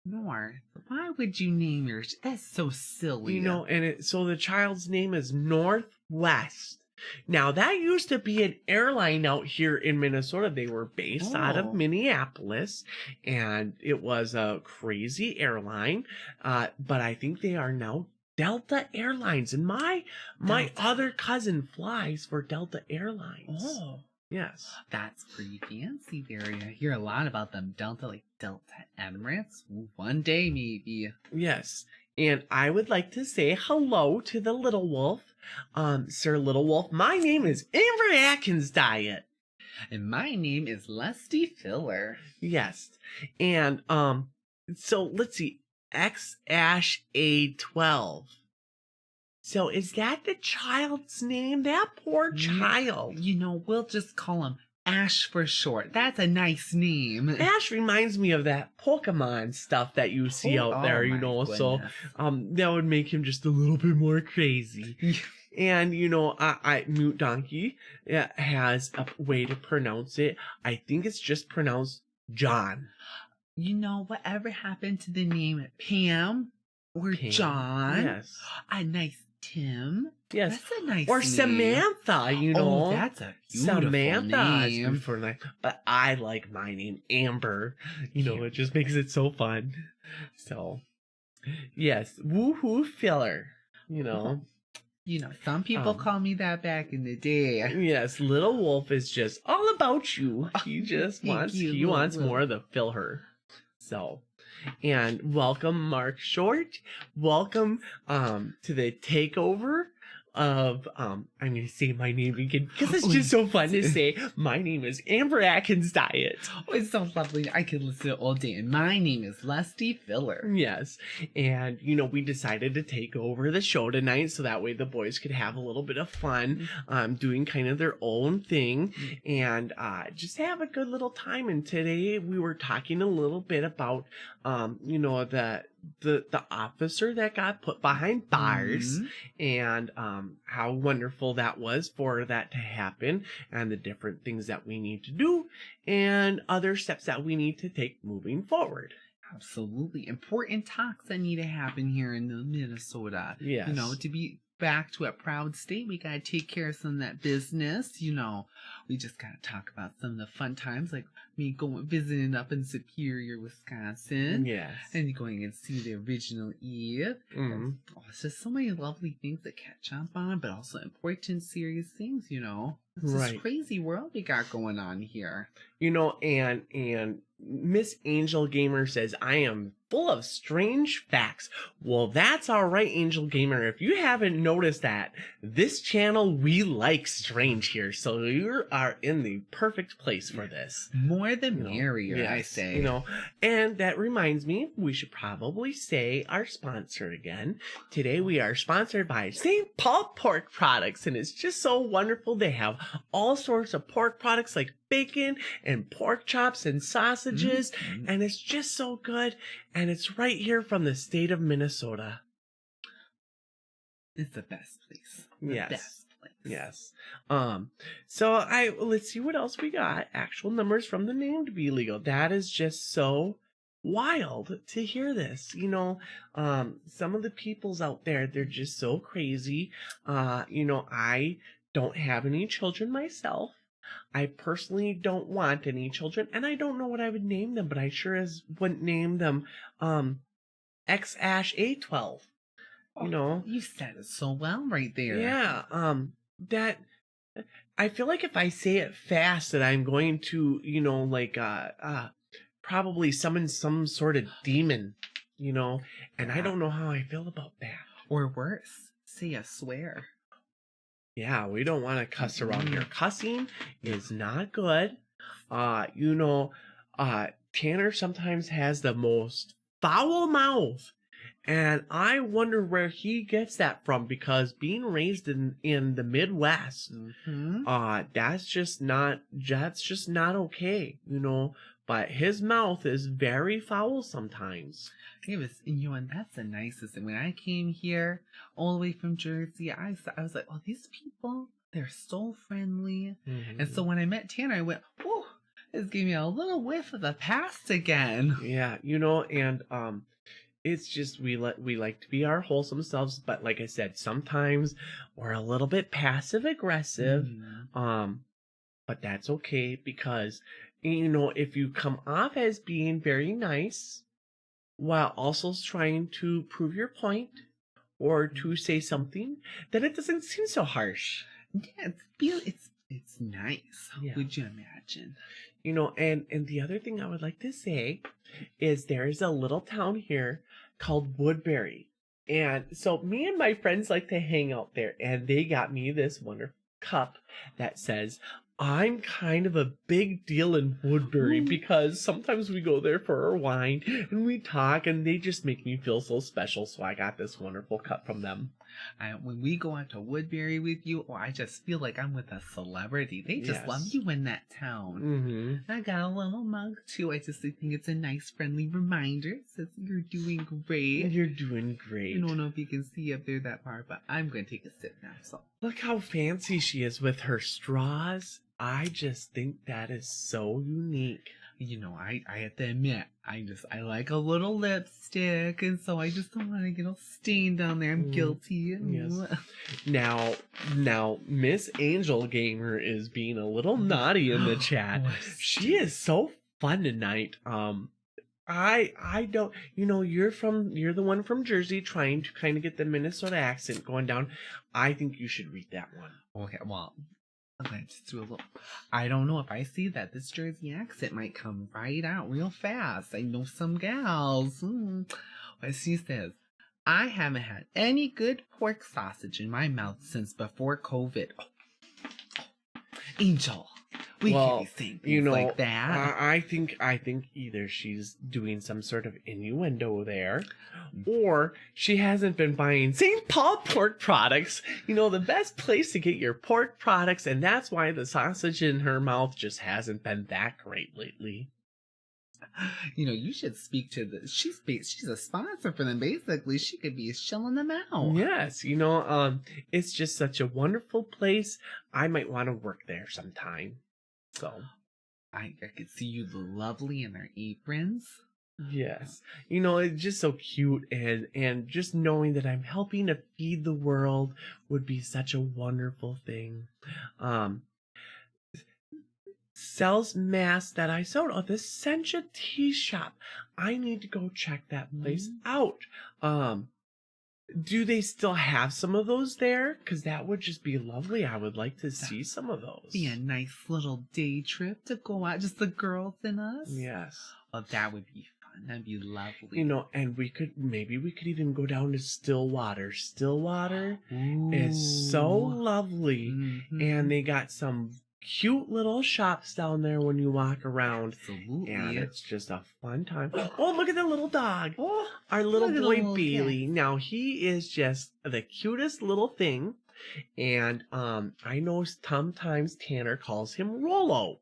North? Why would you name yours? That's so silly. You know, and so the child's name is Northwest. Now, that used to be an airline out here in Minnesota. They were based out of Minneapolis, and it was a crazy airline. But I think they are now Delta Airlines, and my other cousin flies for Delta Airlines. Oh, yes, that's pretty fancy there. I hear a lot about them. Delta Emirates. One day, maybe. Yes, and I would like to say hello to the Little Wolf. Sir Little Wolf, my name is Amber Atkinsdiet. And my name is Lusty Fillher. Yes. And, so let's see, X-A12. So is that the child's name? That poor child. You know, we'll just call him Ash for short. That's a nice name. Ash reminds me of that Pokemon stuff that you see out there, you my know, goodness. so that would make him just a little bit more crazy. And, you know, Mute Donkey has a way to pronounce it. I think it's just pronounced John. You know, whatever happened to the name Pam or Pam, John? Yes. A nice Tim? Yes. That's a nice Or name. Samantha, you know. Oh, that's a beautiful Samantha is name. beautiful name. But I like my name, Amber. You know, it just makes it so fun. So, yes. Woohoo Fillher. You know. You know, some people call me that back in the day. Yes, Little Wolf is just all about you. He just wants more of the Fillher. So, and welcome Mark Short. Welcome to the takeover of I'm gonna say my name again because it's just so fun to say. My name is Amber Atkinsdiet. Oh, it's so lovely. I could listen all day. And my name is Lusty Fillher. Yes. And you know, we decided to take over the show tonight so that way the boys could have a little bit of fun doing kind of their own thing and just have a good little time. And today we were talking a little bit about you know, the officer that got put behind bars and how wonderful that was for that to happen and the different things that we need to do and other steps that we need to take moving forward. Absolutely. Important talks that need to happen here in Minnesota. Yes. You know, to be back to a proud state, we got to take care of some of that business. You know, we just got to talk about some of the fun times, like me visiting up in Superior, Wisconsin. Yes. And going and see the original Eve. Oh, it's just so many lovely things that catch up on, but also important, serious things, you know. It's this crazy world we got going on here. You know, and Miss Angel Gamer says, I am full of strange facts. Well, that's all right, Angel Gamer. If you haven't noticed that, this channel, we like strange here. So you are in the perfect place for this. More the merrier, yes, I say. You know, and that reminds me, we should probably say our sponsor again. Today we are sponsored by St. Paul Pork Products, and it's just so wonderful. They have all sorts of pork products like bacon and pork chops and sausages, and it's just so good. And it's right here from the state of Minnesota. It's the best place. Yes. Best place. Yes. So let's see what else we got. Actual numbers from the name to be legal. That is just so wild to hear this. You know, some of the peoples out there, they're just so crazy. You know, I don't have any children myself. I personally don't want any children, and I don't know what I would name them, but I sure as wouldn't name them X-A12. You know, you said it so well right there. Yeah. That I feel like if I say it fast, that I'm going to, you know, like probably summon some sort of demon, you know, and I don't know how I feel about that. Or worse, say a swear. Yeah, we don't want to cuss around here. Cussing is not good. You know, Tanner sometimes has the most foul mouth. And I wonder where he gets that from, because being raised in the Midwest, that's just not okay, you know. But his mouth is very foul sometimes. It was, you know, and that's the nicest thing. When I came here all the way from Jersey, I was like, oh, these people, they're so friendly. And so when I met Tanner, I went, whoa, this gave me a little whiff of the past again. Yeah, you know, and it's just we like to be our wholesome selves, but like I said, sometimes we're a little bit passive aggressive. But that's okay, because you know, if you come off as being very nice while also trying to prove your point or to say something, then it doesn't seem so harsh. Yeah, it's nice. Yeah. Would you imagine? You know, and the other thing I would like to say is there's a little town here called Woodbury. And so me and my friends like to hang out there, and they got me this wonderful cup that says, I'm kind of a big deal in Woodbury, because sometimes we go there for our wine and we talk, and they just make me feel so special. So I got this wonderful cup from them. When we go out to Woodbury with you, I just feel like I'm with a celebrity. They just love Yes. you in that town. Mm-hmm. I got a little mug too. I just think it's a nice, friendly reminder. It says you're doing great. You're doing great. I don't know if you can see up there that part, but I'm going to take a sip now. So Look how fancy she is with her straws. I just think that is so unique. you know, I have to admit, I like a little lipstick, and so I just don't want to get all stained down there. I'm guilty. Yes. Now, Miss Angel Gamer is being a little naughty in the chat. She is so fun tonight. I don't, you're the one from Jersey trying to kind of get the Minnesota accent going down. I think you should read that one. Okay, well, I'm going to just do a little. I don't know if I see that. This Jersey accent might come right out real fast. I know some gals. What she says, I haven't had any good pork sausage in my mouth since before COVID. Angel, we can't be saying things like that. I think either she's doing some sort of innuendo there, or she hasn't been buying St. Paul pork products. The best place to get your pork products, and that's why the sausage in her mouth just hasn't been that great lately. You should speak to she's a sponsor for them, basically. She could be shilling them out. Yes, it's just such a wonderful place. I might want to work there sometime. So I could see you lovely in their aprons. Yes. It's just so cute, and just knowing that I'm helping to feed the world would be such a wonderful thing. Sells masks that I sewed. Oh, the Sencha Tea Shop. I need to go check that place out. Do they still have some of those there? Because that would just be lovely. I would like to see some of those. Be a nice little day trip to go out, just the girls and us. Yes. Oh, that would be fun. That'd be lovely. And we could even go down to Stillwater. Stillwater is so lovely. Mm-hmm. And they got some cute little shops down there when you walk around. Absolutely. And it's just a fun time. Oh, look at the little dog. Oh, our little boy Bailey. Cat. Now he is just the cutest little thing. And I know sometimes Tanner calls him Rolo.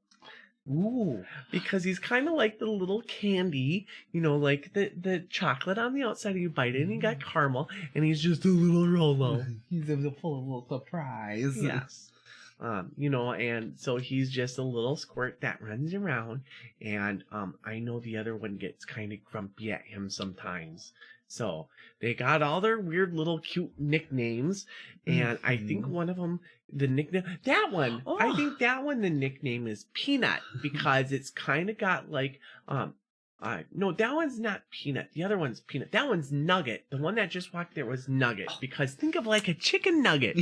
Ooh. Because he's kind of like the little candy, like the chocolate on the outside, you bite it and you got caramel, and he's just a little Rolo. He's full of a little surprise. Yes. And so he's just a little squirt that runs around, and I know the other one gets kind of grumpy at him sometimes. So they got all their weird little cute nicknames, and I think one of them, the nickname, I think that one, the nickname is Peanut, because it's kind of got like, no, that one's not Peanut. The other one's Peanut. That one's Nugget. The one that just walked there was Nugget, because think of like a chicken nugget.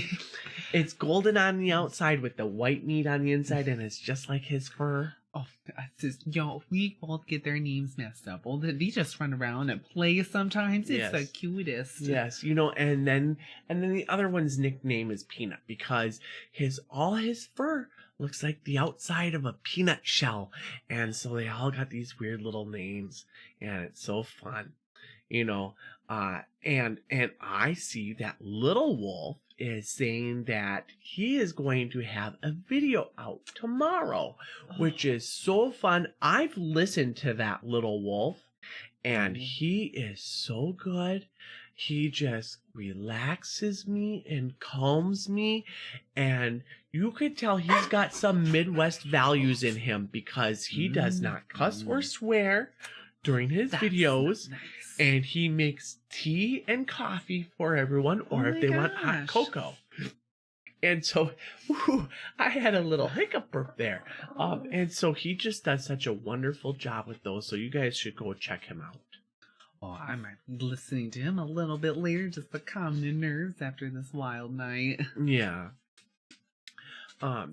It's golden on the outside with the white meat on the inside, and it's just like his fur. Oh, we both get their names messed up. Well, they just run around and play sometimes. It's the cutest. Yes, and then the other one's nickname is Peanut, because all his fur looks like the outside of a peanut shell, and so they all got these weird little names, and it's so fun, and I see that Little Wolf is saying that he is going to have a video out tomorrow, which is so fun. I've listened to that Little Wolf, and he is so good. He just relaxes me and calms me, and you could tell he's got some Midwest values in him, because he does not cuss or swear during his videos. Nice. And he makes tea and coffee for everyone, or if they want hot cocoa. And so, I had a little hiccup burp there. And so he just does such a wonderful job with those. So you guys should go check him out. Oh, I might be listening to him a little bit later just to calm the nerves after this wild night. Yeah.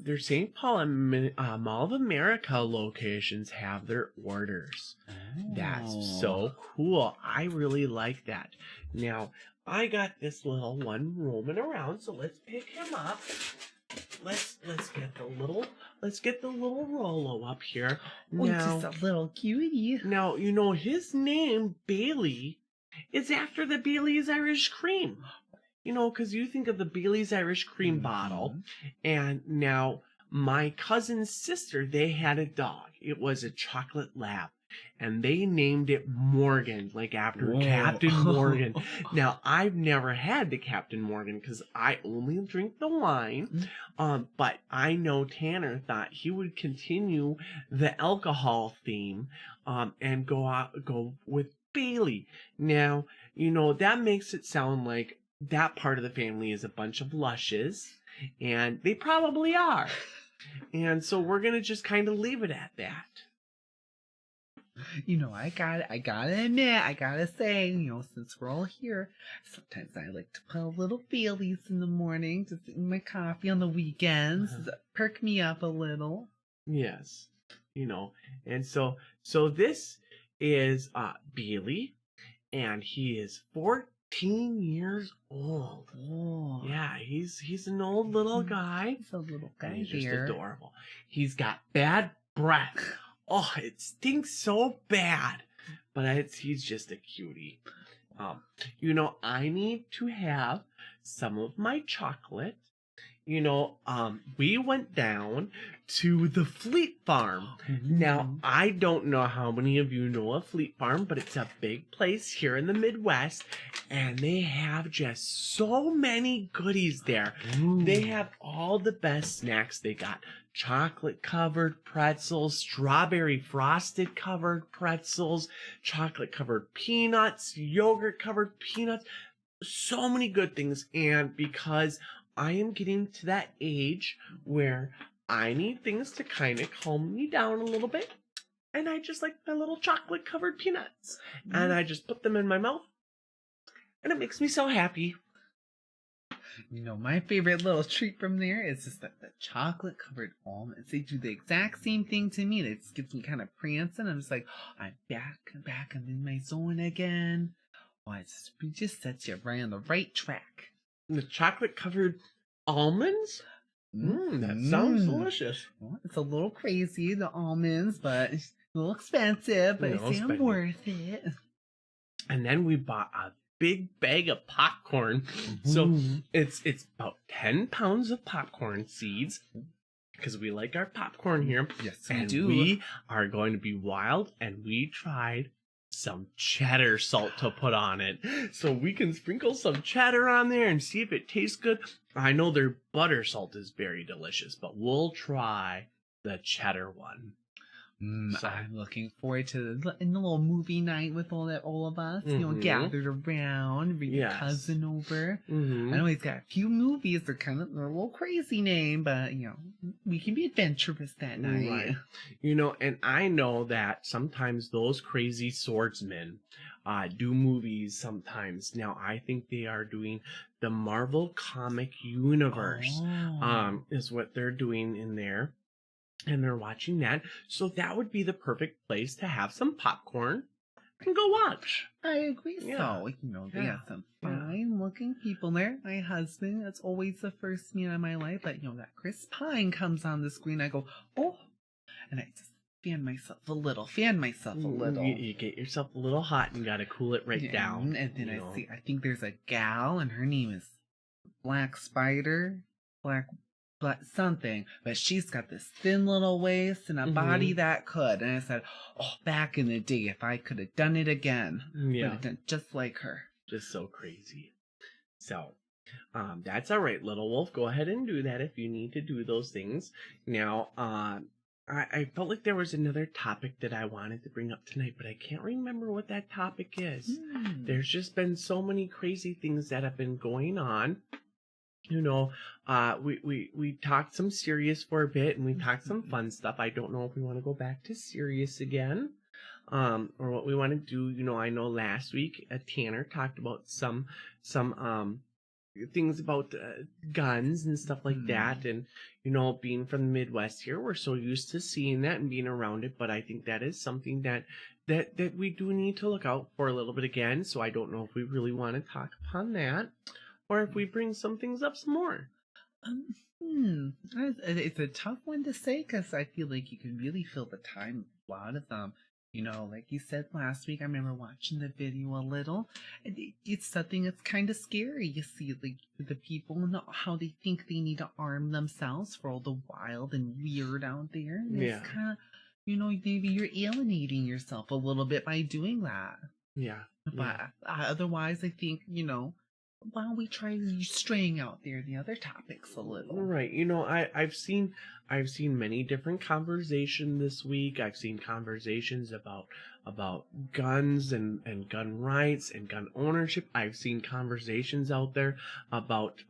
Their St. Paul and Mall of America locations have their orders. That's so cool. I really like that. Now, I got this little one roaming around, so let's pick him up. Let's get the little Rolo up here. Now, just a little cutie. Now, his name, Bailey, is after the Bailey's Irish Cream. You know, because you think of the Bailey's Irish Cream bottle, and now my cousin's sister, they had a dog. It was a chocolate lab, and they named it Morgan, like after Captain Morgan. Now, I've never had the Captain Morgan because I only drink the wine, but I know Tanner thought he would continue the alcohol theme and go with Bailey. Now, you know, that makes it sound like that part of the family is a bunch of lushes, and they probably are. And so we're going to just kind of leave it at that. You know, I gotta admit, I gotta say, you know, since we're all here, sometimes I like to put a little Baileys in the morning, just in my coffee on the weekends, perk me up a little. Yes. You know, and so this is Bailey, and he is 14 years old. Oh. Yeah, he's an old little guy. He's a little guy. He's just adorable. He's got bad breath. Oh, it stinks so bad. But he's just a cutie. You know, I need to have some of my chocolate. You know, we went down to the Fleet Farm. Now, I don't know how many of you know of Fleet Farm, but it's a big place here in the Midwest, and they have just so many goodies there. They have all the best snacks. They got chocolate-covered pretzels, strawberry frosted-covered pretzels, chocolate-covered peanuts, yogurt-covered peanuts, so many good things. And because I am getting to that age where I need things to kind of calm me down a little bit, and I just like my little chocolate-covered peanuts, and I just put them in my mouth, and it makes me so happy. You know, my favorite little treat from there is just the chocolate-covered almonds. They do the exact same thing to me. It just gets me kind of prancing. I'm just like, oh, I'm back. I'm in my zone again. Oh, it just sets you right on the right track. The chocolate-covered almonds? That sounds delicious. Well, it's a little crazy, the almonds, but it's a little expensive, but I say I'm worth it. And then we bought a big bag of popcorn. So it's about 10 pounds of popcorn seeds, because we like our popcorn here. Yes, we and do. We are going to be wild, and we tried some cheddar salt to put on it. So we can sprinkle some cheddar on there and see if it tastes good. I know their butter salt is very delicious, but we'll try the cheddar one. So I'm looking forward to the little movie night with all of us, you know, gathered around, bring your cousin over. I know he's got a few movies. They're a little crazy name, but, you know, we can be adventurous that night. Right. You know, and I know that sometimes those crazy swordsmen do movies sometimes. Now, I think they are doing the Marvel comic universe, is what they're doing in there. And they're watching that. So that would be the perfect place to have some popcorn and go watch. I agree. So, you know, they have some fine looking people there. My husband, that's always the first meal in my life. But, you know, that Chris Pine comes on the screen. I go, oh, and I just fan myself a little. You get yourself a little hot and you got to cool it down. And then I think there's a gal, and her name is Black something, but she's got this thin little waist and a body that could. And I said, oh, back in the day, if I could have done it again, would have done just like her. Just so crazy. So, that's all right, little wolf. Go ahead and do that if you need to do those things. Now, I felt like there was another topic that I wanted to bring up tonight, but I can't remember what that topic is. There's just been so many crazy things that have been going on. You know, we talked some serious for a bit, and we talked some fun stuff. I don't know if we want to go back to serious again, or what we want to do. You know, I know last week Tanner talked about some things about guns and stuff like that, and you know, being from the Midwest here, we're so used to seeing that and being around it. But I think that is something that we do need to look out for a little bit again. So I don't know if we really want to talk upon that, or if we bring some things up some more. It's a tough one to say, because I feel like you can really feel the time. A lot of them, You know, like you said last week, I remember watching the video a little, and it's something that's kind of scary. You see, like the people and how they think they need to arm themselves for all the wild and weird out there. And Yeah. it's kind of, you know, maybe you're alienating yourself a little bit by doing that. Yeah. But otherwise, I think, you know, why don't we try straying out there the other topics a little? Right. You know, I've seen many different conversations this week. I've seen conversations about guns and gun rights and gun ownership. I've seen conversations out there about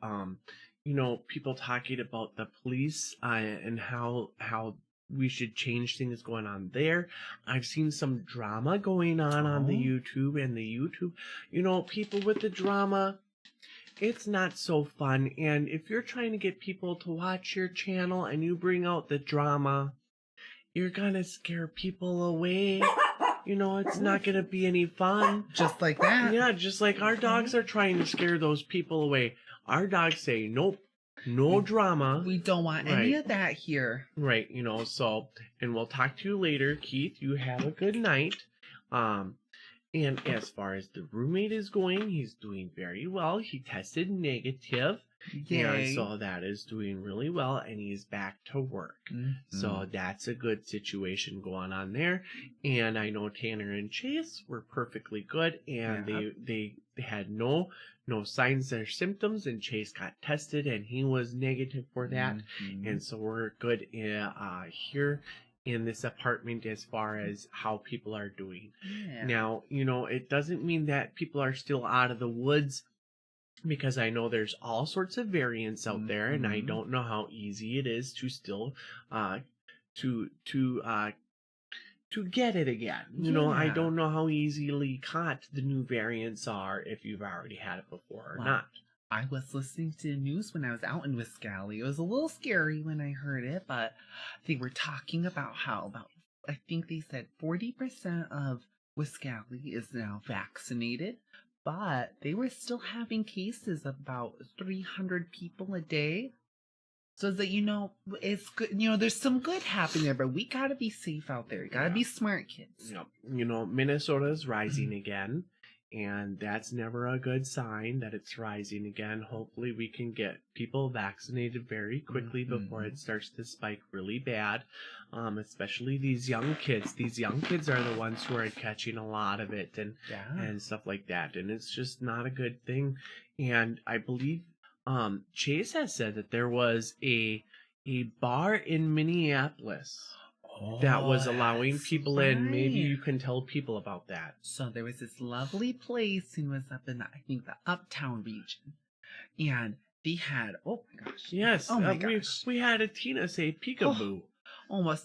you know, people talking about the police and how we should change things going on there. I've seen some drama going on the YouTube and the YouTube. You know, people with the drama, it's not so fun. And if you're trying to get people to watch your channel and you bring out the drama, you're gonna scare people away. You know, it's not gonna be any fun. Just like that. Yeah, just like our dogs are trying to scare those people away. Our dogs say, nope, no drama. We don't want any of that here. Right, you know, so, and we'll talk to you later. Keith, you have a good night. And as far as the roommate is going, he's doing very well. He tested negative. Yay. And so that is doing really well, and he's back to work. So that's a good situation going on there. And I know Tanner and Chayse were perfectly good, and they had no signs or symptoms, and Chayse got tested, and he was negative for that. And so we're good here in this apartment as far as how people are doing. Now, you know, it doesn't mean that people are still out of the woods, because I know there's all sorts of variants out there, and I don't know how easy it is to still to get it again. You know, I don't know how easily caught the new variants are if you've already had it before or not. I was listening to the news when I was out in Wisconsin. It was a little scary when I heard it, but they were talking about how I think they said 40% of Wisconsin is now vaccinated, but they were still having cases of about 300 people a day. So that, you know, it's good. You know, there's some good happening there, but we gotta be safe out there. You gotta be smart, kids. Yep. You know, Minnesota's rising again, and that's never a good sign that it's rising again. Hopefully we can get people vaccinated very quickly before it starts to spike really bad, especially these young kids. These young kids are the ones who are catching a lot of it and stuff like that, and it's just not a good thing. And I believe Chayse has said that there was a bar in Minneapolis that was allowing people in. Maybe you can tell people about that. So there was this lovely place, and it was up in, I think, the Uptown region. And they had, oh my gosh. Yes, oh my gosh. We had a Tina say peekaboo.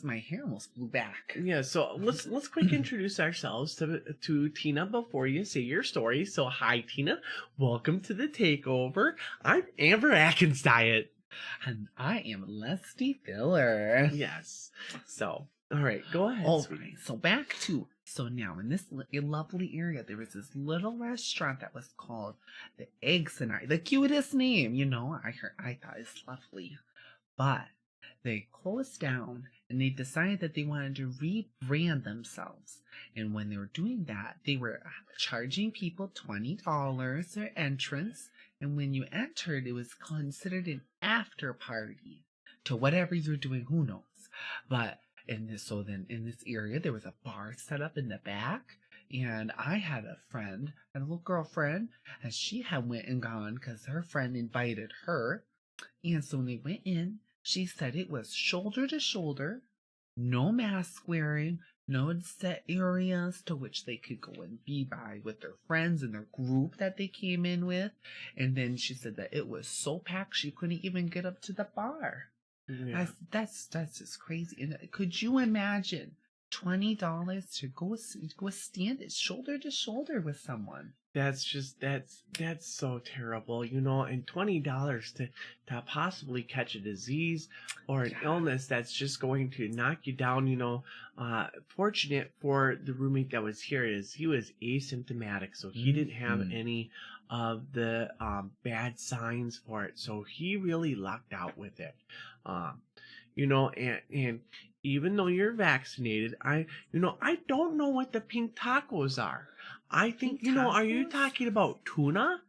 My hair almost blew back. Yeah, so let's quick introduce ourselves to Tina before you say your story. So hi Tina, welcome to the Takeover. I'm Amber Atkinsdiet. And I am Lusty Fillher. Yes. So, all right, go ahead. All right, so now in this lovely area, there was this little restaurant that was called the Eggs and I. The cutest name, you know, I thought it's lovely. But they closed down, and they decided that they wanted to rebrand themselves. And when they were doing that, they were charging people $20 their entrance. And when you entered, it was considered an after party to whatever you're doing. Who knows? But in this area, there was a bar set up in the back. And I had a little girlfriend, and she had went and gone because her friend invited her. And so when they went in, she said it was shoulder to shoulder, no mask wearing, no set areas to which they could go and be by with their friends and their group that they came in with. And then she said that it was so packed she couldn't even get up to the bar. Yeah. That's just crazy. And could you imagine $20 to go stand it shoulder to shoulder with someone? That's so terrible, you know, and $20 to possibly catch a disease or an illness that's just going to knock you down, you know. Fortunate for the roommate that was here is he was asymptomatic, so he didn't have any of the bad signs for it, so he really lucked out with it. and even though you're vaccinated, I don't know what the pink tacos are. I think, Pink are you tacos? talking about tuna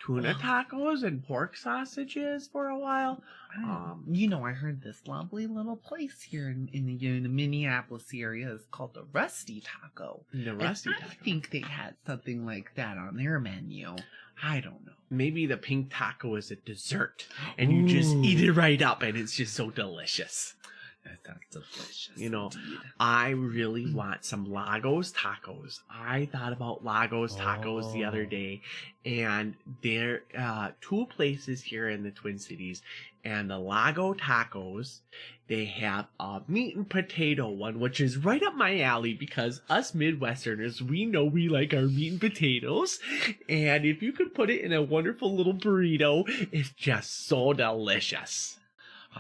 tacos and pork sausages for a while? I heard this lovely little place here in the Minneapolis area is called the Rusty Taco. The Rusty Taco. I think they had something like that on their menu. I don't know. Maybe the pink taco is a dessert, and you just eat it right up, and it's just so delicious. That sounds delicious. Indeed. I really want some Lagos tacos. I thought about Lagos tacos the other day, and there are 2 places here in the Twin Cities, and the Lago tacos, they have a meat and potato one, which is right up my alley because us Midwesterners, we know we like our meat and potatoes, and if you could put it in a wonderful little burrito, it's just so delicious.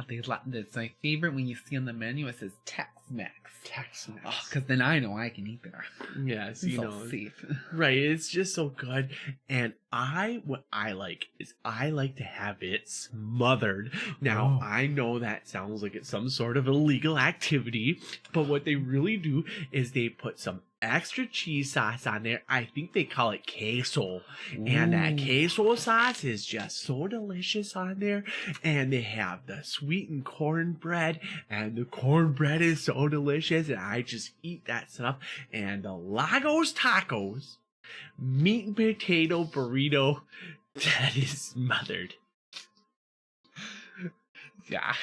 That's my favorite when you see on the menu, it says Tex-Mex. Tex-Mex. Oh, because then I know I can eat there. Yes, It's so safe. Right, it's just so good. And what I like is I like to have it smothered. Now, I know that sounds like it's some sort of illegal activity, but what they really do is they put some extra cheese sauce on there. I think they call it queso. And that queso sauce is just so delicious on there. And they have the sweetened cornbread, and the cornbread is so delicious. And I just eat that stuff. And the Lagos tacos, meat and potato burrito, that is smothered. Yeah.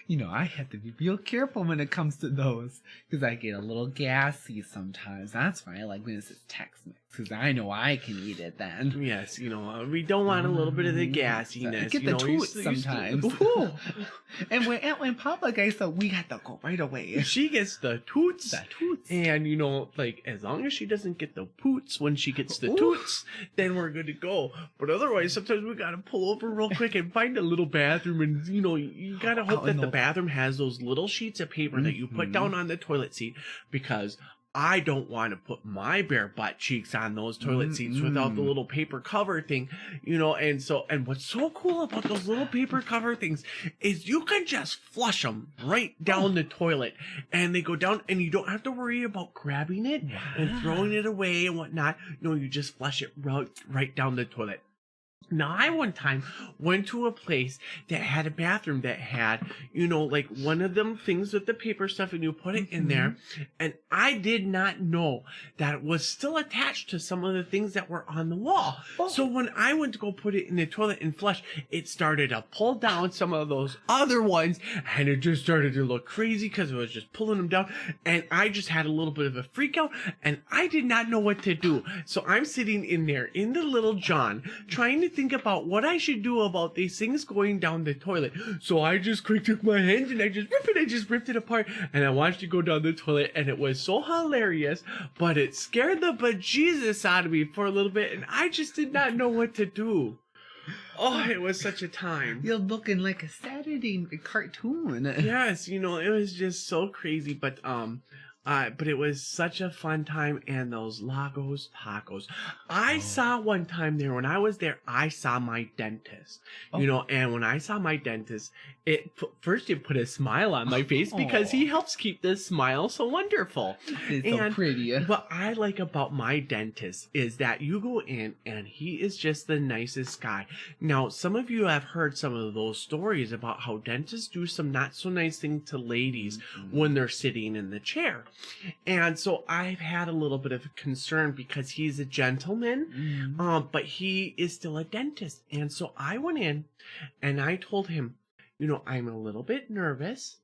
I have to be real careful when it comes to those because I get a little gassy sometimes. That's why I like when it says Tex-Mex because I know I can eat it then. Yes, we don't want a little bit of the gassiness. I get the toots sometimes. And when in public, I said we got to go right away. She gets the toots. The toots. And, as long as she doesn't get the poots when she gets the toots, then we're good to go. But otherwise, sometimes we got to pull over real quick and find a little bathroom. And, you got to hope that the bathroom has those little sheets of paper that you put down on the toilet seat, because I don't want to put my bare butt cheeks on those toilet seats without the little paper cover thing, and what's so cool about those little paper cover things is you can just flush them right down the toilet, and they go down, and you don't have to worry about grabbing it and throwing it away and whatnot. No, you just flush it right down the toilet. Now, I one time went to a place that had a bathroom that had, one of them things with the paper stuff, and you put it in there, and I did not know that it was still attached to some of the things that were on the wall. So when I went to go put it in the toilet and flush, it started to pull down some of those other ones, and it just started to look crazy because it was just pulling them down, and I just had a little bit of a freak out, and I did not know what to do. So I'm sitting in there in the little John trying to think about what I should do about these things going down the toilet. So I just took my hands and I just ripped it apart, and I watched it go down the toilet, and it was so hilarious, but it scared the bejesus out of me for a little bit, and I just did not know what to do. Oh, it was such a time. You're looking like a Saturday cartoon. Yes, it was just so crazy, but it was such a fun time. And those Lagos tacos, I saw one time there when I was there, I saw my dentist, and when I saw my dentist, it put a smile on my face because he helps keep this smile so wonderful. It's so pretty. What I like about my dentist is that you go in and he is just the nicest guy. Now, some of you have heard some of those stories about how dentists do some not so nice things to ladies when they're sitting in the chair. And so I've had a little bit of a concern because he's a gentleman, but he is still a dentist. And so I went in and I told him, I'm a little bit nervous.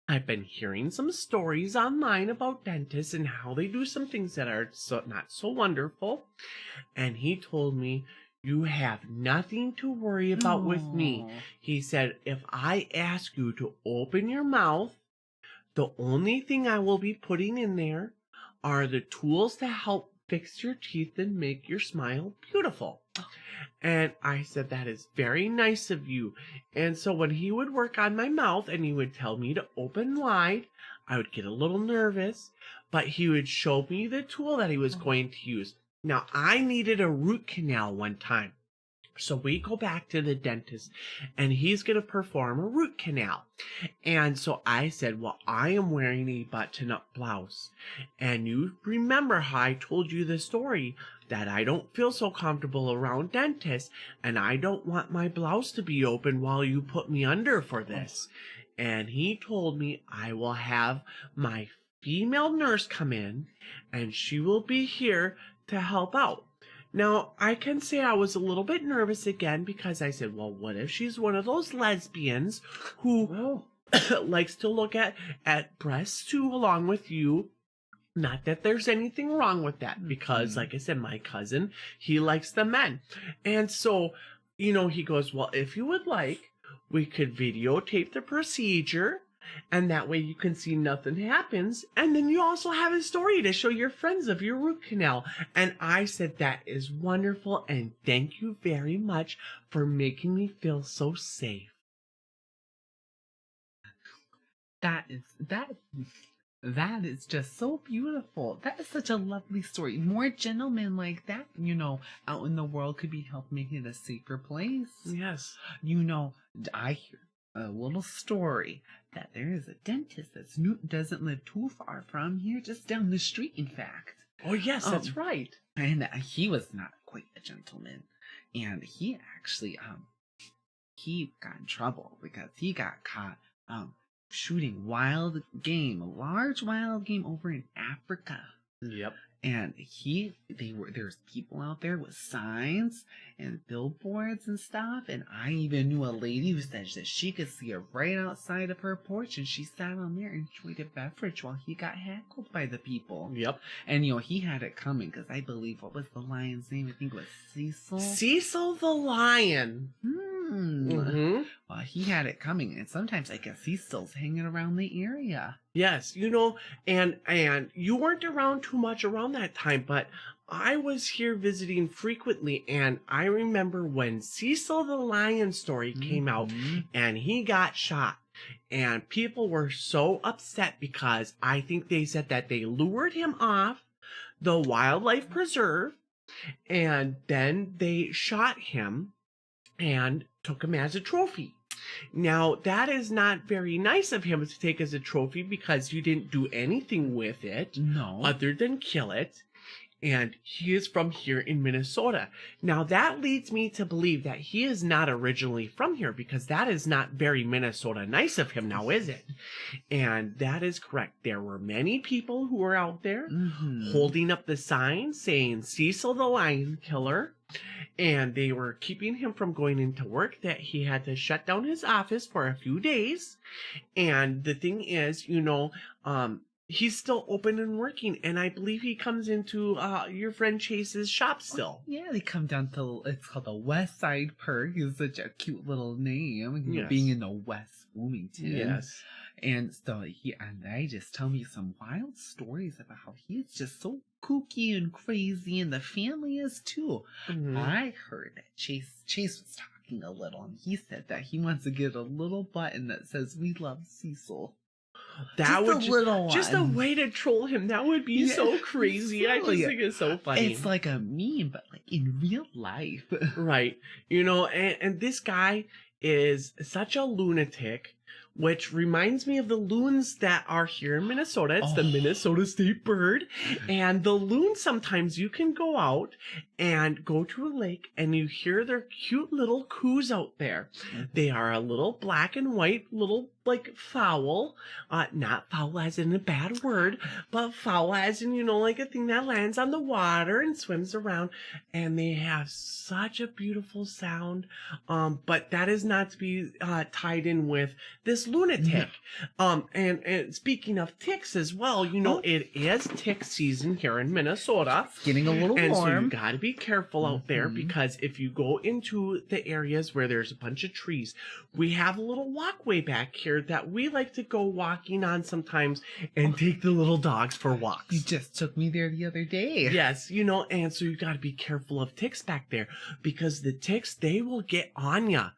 I've been hearing some stories online about dentists and how they do some things that are not so wonderful. And he told me, you have nothing to worry about with me. He said, if I ask you to open your mouth, the only thing I will be putting in there are the tools to help fix your teeth and make your smile beautiful. And I said, that is very nice of you. And so when he would work on my mouth and he would tell me to open wide, I would get a little nervous, but he would show me the tool that he was going to use. Now, I needed a root canal one time. So we go back to the dentist and he's going to perform a root canal. And so I said, well, I am wearing a button-up blouse. And you remember how I told you the story that I don't feel so comfortable around dentists and I don't want my blouse to be open while you put me under for this. And he told me I will have my female nurse come in and she will be here to help out. Now, I can say I was a little bit nervous again because I said, well, what if she's one of those lesbians who likes to look at breasts too along with you? Not that there's anything wrong with that because, like I said, my cousin, he likes the men. And so, he goes, well, if you would like, we could videotape the procedure. And that way you can see nothing happens. And then you also have a story to show your friends of your root canal. And I said, that is wonderful. And thank you very much for making me feel so safe. That is just so beautiful. That is such a lovely story. More gentlemen like that, out in the world could be helped make it a safer place. Yes. I hear a little story that there is a dentist that doesn't live too far from here, just down the street, in fact. Oh, yes, that's right. And he was not quite a gentleman. And he actually, he got in trouble because he got caught, shooting large wild game over in Africa. Yep. And there's people out there with signs and billboards and stuff. And I even knew a lady who said that she could see her right outside of her porch. And she sat on there and enjoyed a beverage while he got heckled by the people. Yep. And, he had it coming because I believe, what was the lion's name? I think it was Cecil. Cecil the lion. Mm-hmm. Well, he had it coming. And sometimes I guess he's still hanging around the area. Yes, and you weren't around too much around that time, but I was here visiting frequently, and I remember when Cecil the Lion story came out, and he got shot, and people were so upset because I think they said that they lured him off the wildlife preserve, and then they shot him and took him as a trophy. Now, that is not very nice of him to take as a trophy because you didn't do anything with it other than kill it. And he is from here in Minnesota. Now, that leads me to believe that he is not originally from here because that is not very Minnesota nice of him now, is it? And that is correct. There were many people who were out there holding up the sign saying Cecil the Lion Killer. And they were keeping him from going into work, that he had to shut down his office for a few days. And the thing is, he's still open and working. And I believe he comes into your friend Chayse's shop still. Yeah, they come down to, it's called the West Side Perk. It's such a cute little name. Yes. Being in the West Bloomington. Yes. And so they just tell me some wild stories about how he's just so kooky and crazy, and the family is too. I heard that Chayse was talking a little, and he said that he wants to get a little button that says "We love Cecil." That just would just a way to troll him. That would be so crazy. I just think it's so funny. It's like a meme, but like in real life. Right. And this guy is such a lunatic, which reminds me of the loons that are here in Minnesota. It's the Minnesota State Bird. And the loons, sometimes you can go out and go to a lake and you hear their cute little coos out there. They are a little black and white, little like fowl. Not foul as in a bad word, but foul as in, like a thing that lands on the water and swims around. And they have such a beautiful sound. But that is not to be tied in with this lunatic. And speaking of ticks as well, it is tick season here in Minnesota. It's getting a little warm. And so you got to be careful out there, because if you go into the areas where there's a bunch of trees, we have a little walkway back here that we like to go walking on sometimes and take the little dogs for walks. You just took me there the other day. Yes, and so you got to be careful of ticks back there, because the ticks, they will get on ya.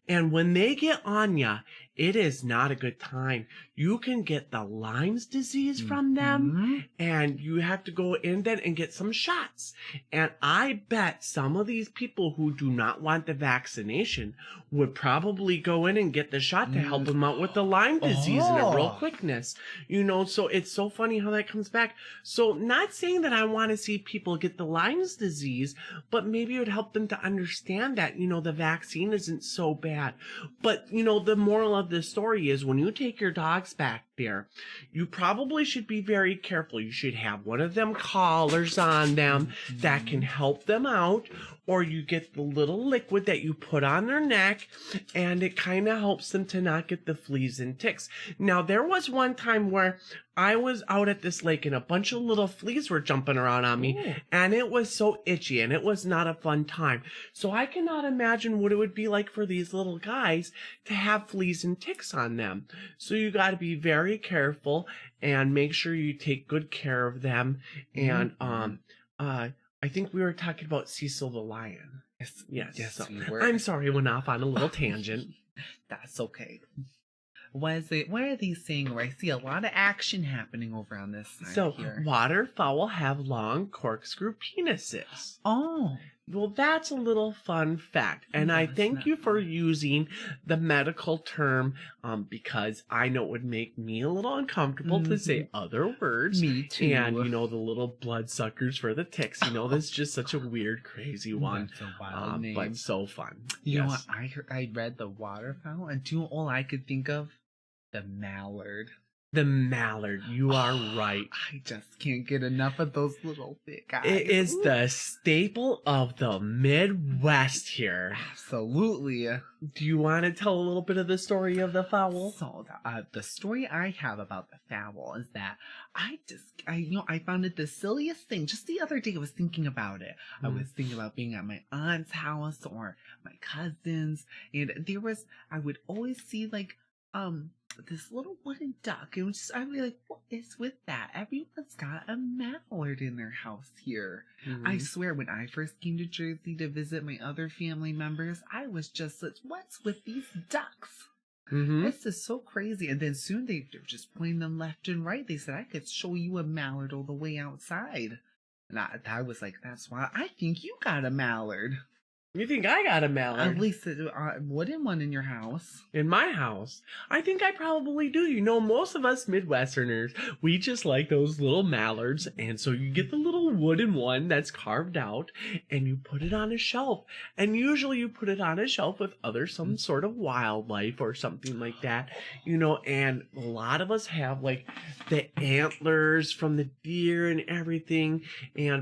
And when they get on ya, it is not a good time. you can get the Lyme's disease from them, and you have to go in then and get some shots. And I bet some of these people who do not want the vaccination would probably go in and get the shot to help them out with the Lyme disease in a real quickness. You know, so it's so funny how that comes back. So not saying that I want to see people get the Lyme's disease, but maybe it would help them to understand that, you know, the vaccine isn't so bad. But, you know, the moral of the story is when you take your dogs back there, you probably should be very careful. You should have one of them collars on them that can help them out, or you get the little liquid that you put on their neck, and it kind of helps them to not get the fleas and ticks. Now, there was one time where I was out at this lake and a bunch of little fleas were jumping around on me, and it was so itchy, and it was not a fun time. So I cannot imagine what it would be like for these little guys to have fleas and ticks on them. So you got to be very careful and make sure you take good care of them. And I think we were talking about Cecil the lion. Yes. So, we were. I'm sorry, I went off on a little tangent. That's okay. What are these saying where I see a lot of action happening over on this side here? Waterfowl have long corkscrew penises. Oh. Well, that's a little fun fact. And I thank you for using the medical term because I know it would make me a little uncomfortable to say other words. Me too. And, you know, the little bloodsuckers for the ticks. You know, that's just such a weird, crazy one. That's a wild name. But so fun. You know what? I read the waterfowl, and all I could think of? The mallard. The mallard, you are right. I just can't get enough of those little big guys. It is the staple of the Midwest here. Absolutely. Do you want to tell a little bit of the story of the fowl? So, the story I have about the fowl is that I found it the silliest thing. Just the other day, I was thinking about it. I was thinking about being at my aunt's house or my cousin's, and I would always see this little wooden duck. It was just, I'd be like, what is with that? Everyone's got a mallard in their house here. I swear, when I first came to Jersey to visit my other family members, I was just like, what's with these ducks? This is so crazy. And then soon they're just playing them left and right. They said, I could show you a mallard all the way outside. And I was like, that's why I think you got a mallard. You think I got a mallard? At least wooden one in your house. In my house? I think I probably do. You know, most of us Midwesterners, we just like those little mallards. And so you get the little wooden one that's carved out and you put it on a shelf. And usually you put it on a shelf with some sort of wildlife or something like that. You know, and a lot of us have like the antlers from the deer and everything.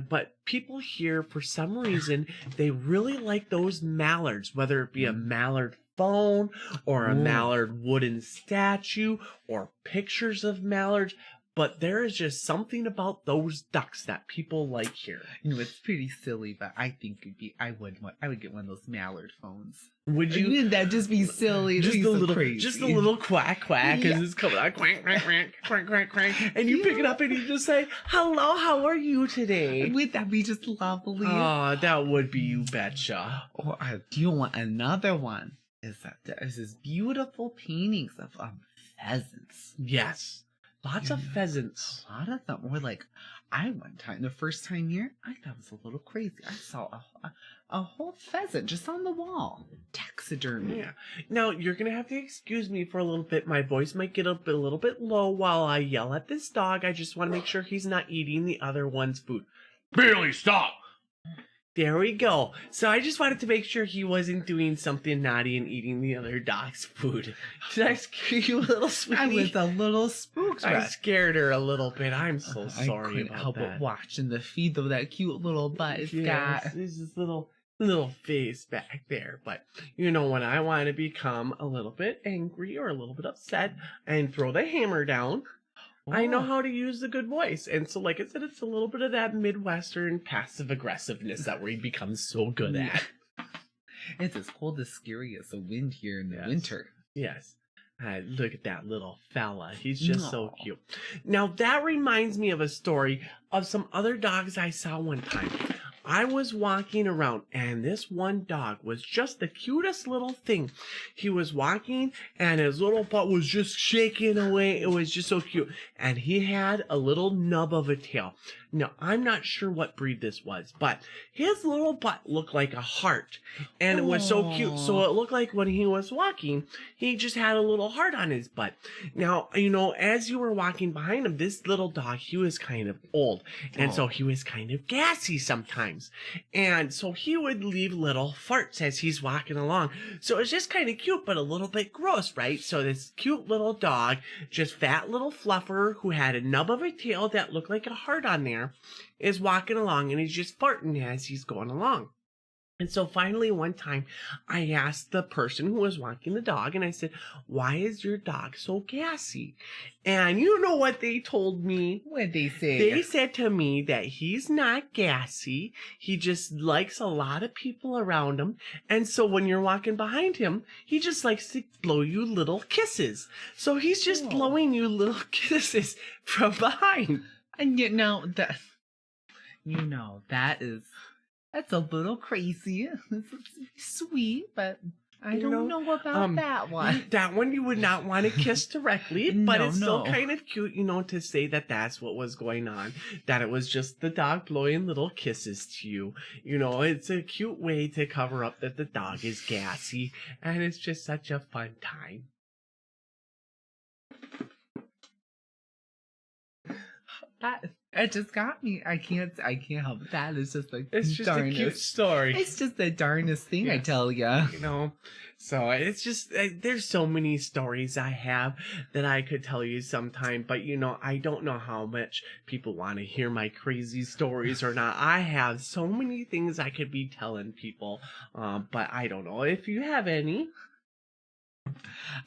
But people here, for some reason, they really like those mallards, whether it be a mallard phone or a mallard wooden statue or pictures of mallards. But there is just something about those ducks that people like here. You know, it's pretty silly, but I think I would get one of those mallard phones. Would you? Wouldn't that just be silly? Just the little quack quack as it's coming out, quack quack quack quack quack quack, and you pick it up and you just say, "Hello, how are you today?" Would that be just lovely? Oh, that would be, you betcha. Or do you want another one? There's this beautiful paintings of pheasants. Yes. Lots of pheasants. A lot of them. Or the first time here, I thought it was a little crazy. I saw a whole pheasant just on the wall. Taxidermy. Yeah. Now, you're going to have to excuse me for a little bit. My voice might get a little bit low while I yell at this dog. I just want to make sure he's not eating the other one's food. Bailey, stop! There we go. So I just wanted to make sure he wasn't doing something naughty and eating the other dog's food. Did I scare you a little, sweetie? I was a little spooked. I scared her a little bit. I'm so sorry I couldn't about help that. But watching the feed of that cute little butt it's got. There's this little face back there. But, you know, when I want to become a little bit angry or a little bit upset and throw the hammer down, I know how to use the good voice. And so, like I said, it's a little bit of that Midwestern passive aggressiveness that we become so good at. It's as cold as scary as the wind here in the winter. Yes. Look at that little fella. He's just so cute. Now, that reminds me of a story of some other dogs I saw one time. I was walking around, and this one dog was just the cutest little thing. He was walking, and his little butt was just shaking away. It was just so cute. And he had a little nub of a tail. Now, I'm not sure what breed this was, but his little butt looked like a heart, and it was so cute. So it looked like when he was walking, he just had a little heart on his butt. Now, as you were walking behind him, this little dog, he was kind of old, and so he was kind of gassy sometimes. And so he would leave little farts as he's walking along. So it's just kind of cute, but a little bit gross, right? So this cute little dog, just fat little fluffer who had a nub of a tail that looked like a heart on there, is walking along, and he's just farting as he's going along. And so finally one time I asked the person who was walking the dog, and I said, "Why is your dog so gassy?" And you know what they told me? What'd they say? They said to me that he's not gassy. He just likes a lot of people around him. And so when you're walking behind him, he just likes to blow you little kisses. So he's just blowing you little kisses from behind. And that's a little crazy. It's sweet, but I don't know about that one. That one you would not want to kiss directly, but it's still kind of cute, to say that that's what was going on. That it was just the dog blowing little kisses to you. It's a cute way to cover up that the dog is gassy, and it's just such a fun time. It just got me. I can't help it. That is just it's just a cute story. It's just the darnest thing, I tell ya. So it's just, there's so many stories I have that I could tell you sometime, but I don't know how much people want to hear my crazy stories or not. I have so many things I could be telling people, but I don't know if you have any.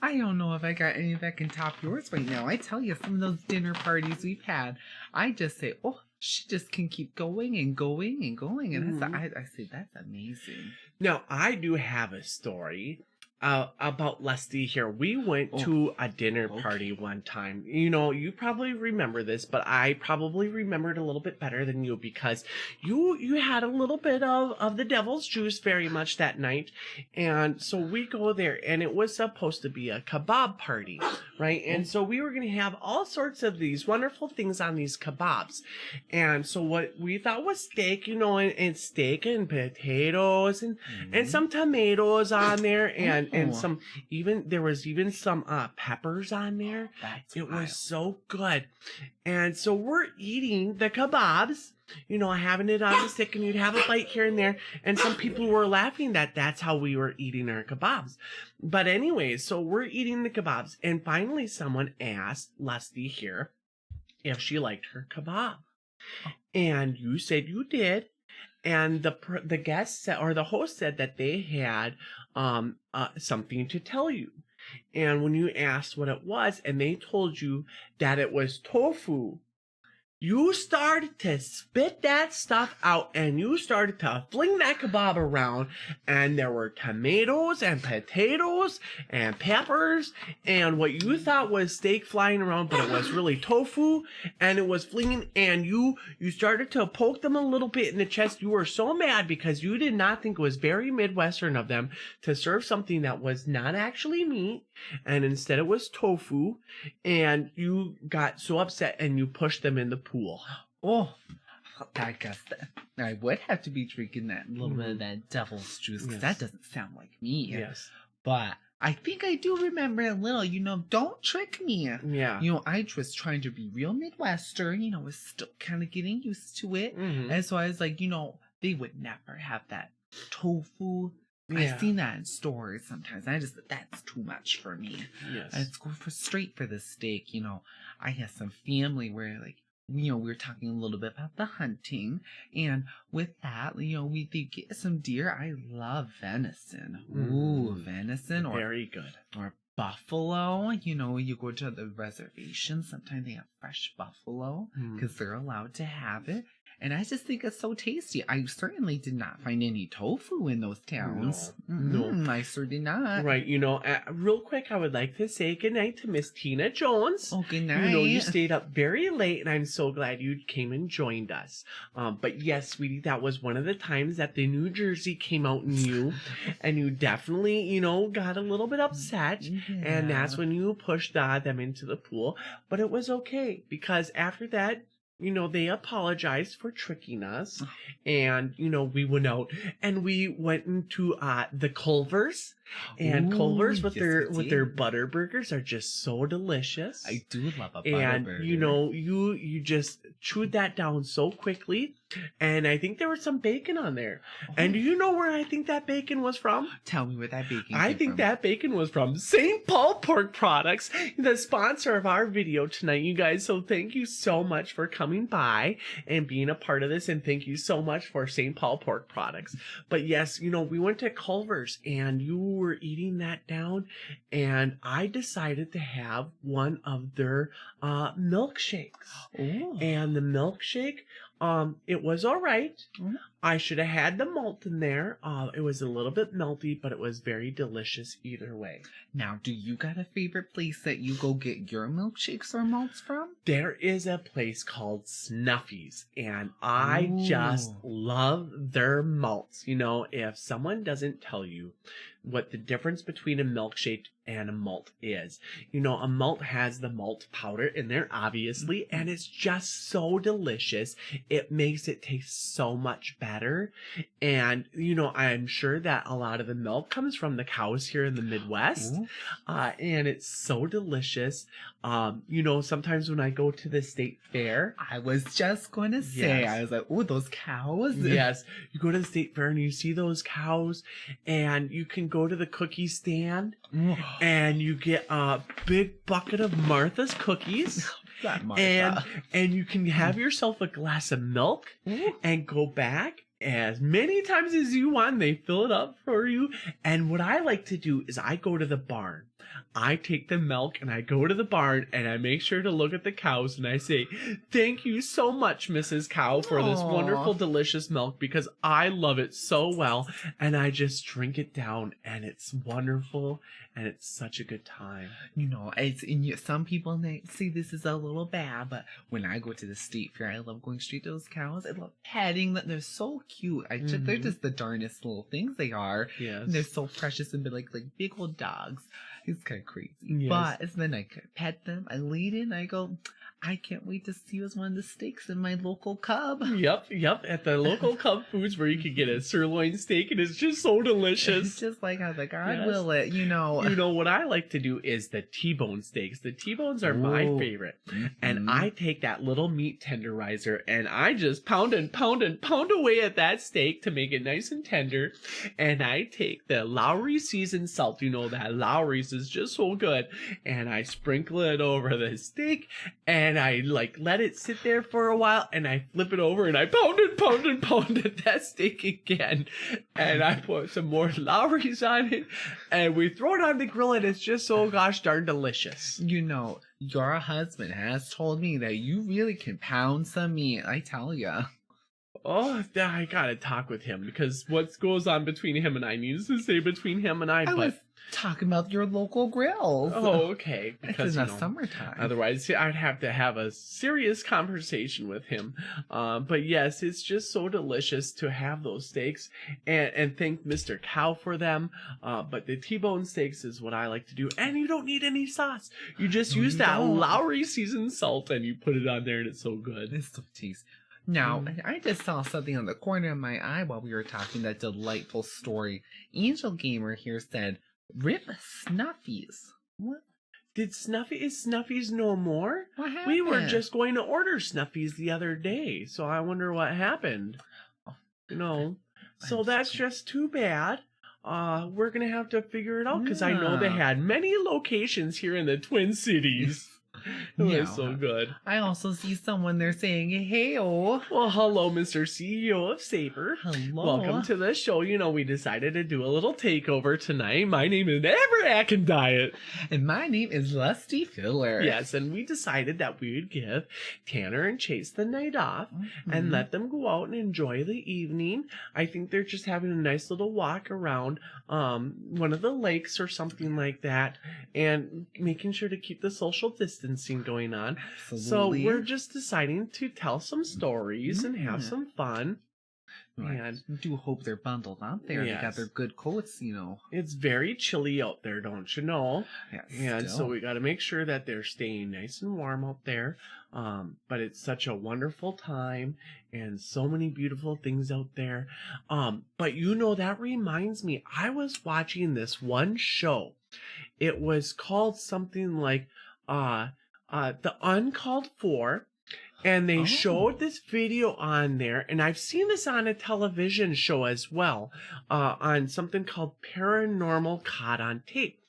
I don't know if I got any that can top yours right now. I tell you, some of those dinner parties we've had, I just say, oh, she just can keep going and going and going. And I say, that's amazing. Now, I do have a story about Lusty here. We went to a dinner party one time. You probably remember this, but I probably remember it a little bit better than you, because you had a little bit of the devil's juice very much that night. And so we go there, and it was supposed to be a kebab party, right? And so we were going to have all sorts of these wonderful things on these kebabs. And so what we thought was steak, and steak and potatoes and some tomatoes on there, and some, there was even some peppers on there. It was so good. And so we're eating the kebabs, having it on the stick, and you'd have a bite here and there. And some people were laughing that that's how we were eating our kebabs. But anyways, so we're eating the kebabs, and finally someone asked Lusty here if she liked her kebab. And you said you did. And the guest said, or the host said, that they had something to tell you. And when you asked what it was, and they told you that it was tofu, you started to spit that stuff out, and you started to fling that kebab around, and there were tomatoes and potatoes and peppers and what you thought was steak flying around, but it was really tofu, and it was flinging, and you started to poke them a little bit in the chest. You were so mad because you did not think it was very Midwestern of them to serve something that was not actually meat, and instead it was tofu, and you got so upset and you pushed them in the pool. Oh, I guess that I would have to be drinking that little bit of that devil's juice, because that doesn't sound like me. Yes. But I think I do remember a little, don't trick me. Yeah. I was trying to be real Midwestern, was still kind of getting used to it. Mm-hmm. And so I was like, they would never have that tofu. Yeah. I've seen that in stores sometimes. That's too much for me. Yes. Let's go straight for the steak. I had some family where, we were talking a little bit about the hunting, and with that, we did get some deer. I love venison. Ooh, venison, very good. Or buffalo. You go to the reservation, sometimes they have fresh buffalo because they're allowed to have it. And I just think it's so tasty. I certainly did not find any tofu in those towns. No. I sure did not. Right, real quick, I would like to say goodnight to Miss Tina Jones. Oh, good night. You stayed up very late, and I'm so glad you came and joined us. But yes, sweetie, that was one of the times that the New Jersey came out in you, and you definitely, got a little bit upset, and that's when you pushed them into the pool. But it was okay, because after that, they apologized for tricking us, and, we went out and we went into the Culvers, and Culvers with their butter burgers are just so delicious. I do love a butter burger. You just chewed that down so quickly, and I think there was some bacon on there. And do you know where I think that bacon was from? Tell me where that bacon came I think from. that bacon was from St. Paul Pork Products, the sponsor of our video tonight, you guys. So thank you so much for coming by and being a part of this, and thank you so much for St. Paul Pork Products. But yes, we went to Culver's, and you were eating that down, and I decided to have one of their milkshakes. Oh. And the milkshake, it was all right. Mm. I should have had the malt in there. It was a little bit melty, but it was very delicious either way. Now, do you got a favorite place that you go get your milkshakes or malts from? There is a place called Snuffy's, and I just love their malts. If someone doesn't tell you what the difference between a milkshake and a malt is, a malt has the malt powder in there, obviously, and it's just so delicious. It makes it taste so much better. And, I'm sure that a lot of the milk comes from the cows here in the Midwest, and it's so delicious. Sometimes when I go to the state fair, I was just going to say, I was like, oh, those cows. Yes. You go to the state fair and you see those cows, and you can go to the cookie stand and you get a big bucket of Martha's cookies. Martha. And you can have yourself a glass of milk and go back as many times as you want. They fill it up for you. And what I like to do is I go to the barn. I take the milk and I go to the barn and I make sure to look at the cows and I say, thank you so much, Mrs. Cow, for this wonderful, delicious milk, because I love it so well. And I just drink it down, and it's wonderful, and it's such a good time. Some people may say this is a little bad, but when I go to the state fair, I love going straight to those cows. I love petting them. They're so cute. They're just the darnest little things they are. Yes. And they're so precious and like big old dogs. It's kind of crazy. Yes. But then I pet them, I lead in, I go, I can't wait to see you as one of the steaks in my local Cub. Yep. At the local Cub Foods, where you can get a sirloin steak, and it's just so delicious. It's just like how the God will it, What I like to do is the T-bone steaks. The T-bones are my favorite. Mm-hmm. And I take that little meat tenderizer and I just pound away at that steak to make it nice and tender. And I take the Lowry seasoned salt. That Lowry's is just so good. And I sprinkle it over the steak, and I let it sit there for a while, and I flip it over and I pound at that steak again. And I put some more Lowry's on it, and we throw it on the grill, and it's just so gosh darn delicious. Your husband has told me that you really can pound some meat, I tell ya. Oh, I gotta talk with him, because what goes on between him and I needs to stay between him and I. Was talking about your local grills. Oh, okay. Because it's in the summertime. Otherwise, I'd have to have a serious conversation with him. But yes, it's just so delicious to have those steaks, and thank Mr. Cow for them. But the T-bone steaks is what I like to do. And you don't need any sauce. You just use that Lowry seasoned salt, and you put it on there, and it's so good. It's so tasty. Now, I just saw something on the corner of my eye while we were talking, that delightful story. Angel Gamer here said, "Rip Snuffies." What? Is Snuffies no more? What happened? We were just going to order Snuffies the other day, so I wonder what happened. So that's just too bad. We're gonna have to figure it out, because I know they had many locations here in the Twin Cities. It Yeah. was so good. I also see someone there saying, "Hey-o." Well, hello, Mr. CEO of Saber. Hello. Welcome to the show. You know, we decided to do a little takeover tonight. My name is Atkinsdiet. And my name is Lusty Fillher. Yes, and we decided that we would give Tanner and Chayse the night off and Mhm. let them go out and enjoy the evening. I think they're just having a nice little walk around one of the lakes or something like that, and making sure to keep the social distancing going on. Absolutely. So we're just deciding to tell some stories and have Mm. some fun. Right. And I do hope they're bundled up there. They got Yes. their good coats, you know. it's very chilly out there, don't you know? Yeah, And so still. we got to make sure that they're staying nice and warm out there. But it's such a wonderful time and so many beautiful things out there. But you know, that reminds me, I was watching this one show. It was called something like The Uncalled For. And they showed this video on there, and I've seen this on a television show as well, on something called Paranormal Caught on Tape.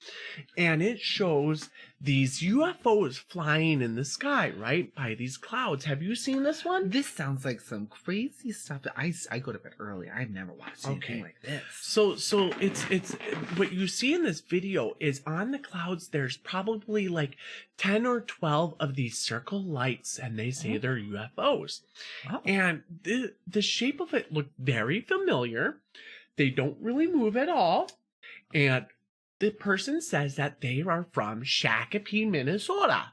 And it shows these UFOs flying in the sky, right, by these clouds. Have you seen this one? This sounds like some crazy stuff. I go to bed early. I've never watched anything like this. So it's what you see in this video is on the clouds. There's probably like 10 or 12 of these circle lights, and they say they're UFOs. Oh. And the shape of it looked very familiar. They don't really move at all, and the person says that they are from Shakopee, Minnesota.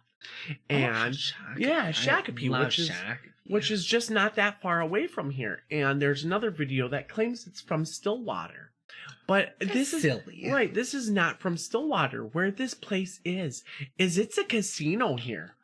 And Shakopee, which is just not that far away from here. And there's another video that claims it's from Stillwater. But this is silly. Right, this is not from Stillwater. Where this place is it's a casino here.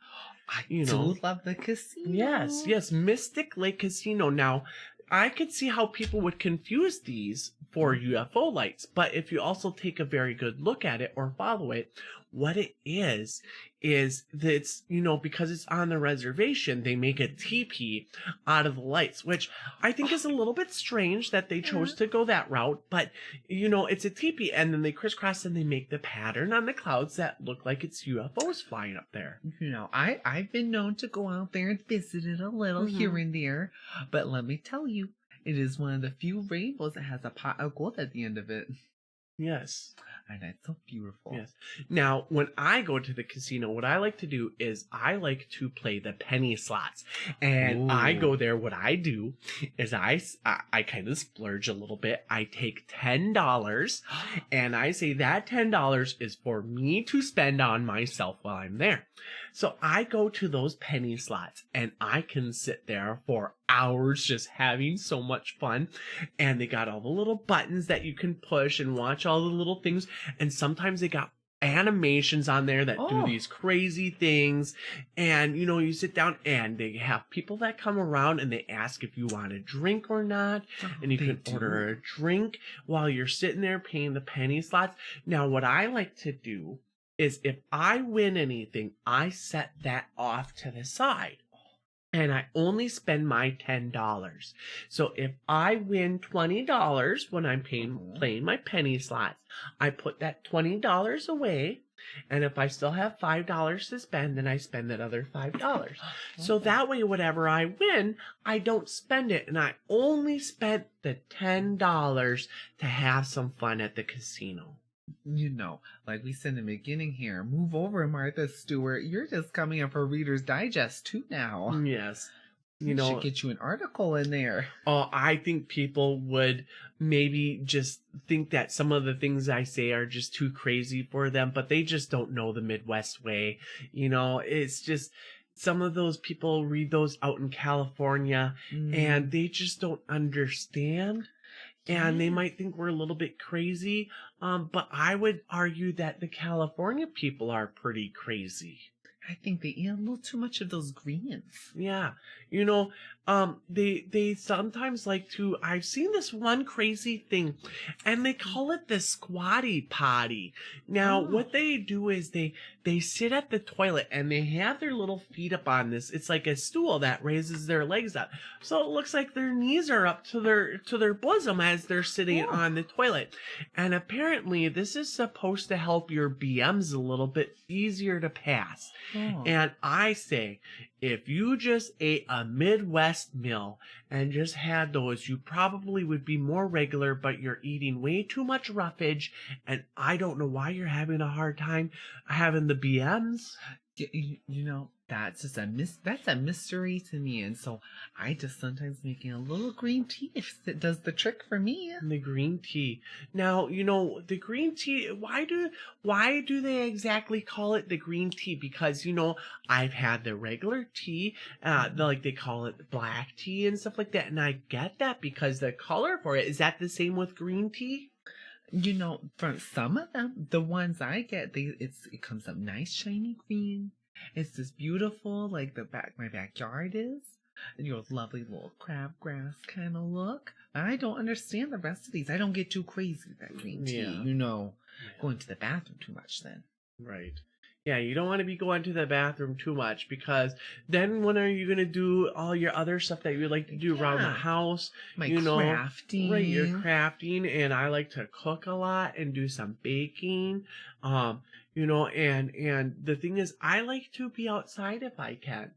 I You do know. love the casino. Yes, Mystic Lake Casino. Now, I could see how people would confuse these for UFO lights, but if you also take a very good look at it or follow it, what it is that it's, you know, because it's on the reservation, they make a teepee out of the lights, which I think is a little bit strange that they chose to go that route, but, you know, it's a teepee, and then they crisscross and they make the pattern on the clouds that look like it's UFOs flying up there. You know, I've been known to go out there and visit it a little here and there, but let me tell you, it is one of the few rainbows that has a pot of gold at the end of it. Yes. And it's so beautiful. Yes. Now, when I go to the casino, what I like to do is I like to play the penny slots. And I Ooh. go there, what I do is I kind of splurge a little bit. I take $10 and I say that $10 is for me to spend on myself while I'm there. So I go to those penny slots and I can sit there for hours just having so much fun. And they got all the little buttons that you can push and watch all the little things. And sometimes they got animations on there that do these crazy things. And, you know, you sit down and they have people that come around and they ask if you want a drink or not. And you can order a drink while you're sitting there paying the penny slots. Now, what I like to do is if I win anything, I set that off to the side. And I only spend my $10. So if I win $20 when I'm playing my penny slots, I put that $20 away. And if I still have $5 to spend, then I spend that other $5. So that way, whatever I win, I don't spend it. And I only spent the $10 to have some fun at the casino. You know, like we said in the beginning here, move over, Martha Stewart. You're just coming up for Reader's Digest too now. Yes. You know, should get you an article in there. Oh, I think people would maybe just think that some of the things I say are just too crazy for them, but they just don't know the Midwest way. You know, it's just some of those people read those out in California and they just don't understand. And they might think we're a little bit crazy, but I would argue that the California people are pretty crazy. I think they eat a little too much of those greens. Yeah. You know, they sometimes like to, I've seen this one crazy thing, and they call it the squatty potty. Now, what they do is they they sit at the toilet and they have their little feet up on this. It's like a stool that raises their legs up. So it looks like their knees are up to their bosom as they're sitting on the toilet. And apparently this is supposed to help your BMs a little bit easier to pass. And I say, if you just ate a Midwest meal and just had those, you probably would be more regular, but you're eating way too much roughage, and I don't know why you're having a hard time having the BMs. You know, that's just that's a mystery to me, and so I just sometimes making a little green tea if it does the trick for me. The green tea. Now, you know, the green tea, why do they exactly call it the green tea? Because, you know, I've had the regular tea, like they call it black tea and stuff like that, and I get that because the color for it, is that the same with green tea? You know, from some of them, the ones I get, it comes up nice shiny green. It's this beautiful, like my backyard is, and your lovely little crabgrass kind of look. I don't understand the rest of these. I don't get too crazy with that green tea. You know, going to the bathroom too much then. Right. Yeah, you don't want to be going to the bathroom too much, because then when are you going to do all your other stuff that you like to do around the house? My crafting. Right, you're crafting, and I like to cook a lot and do some baking. You know, and the thing is, I like to be outside if I can.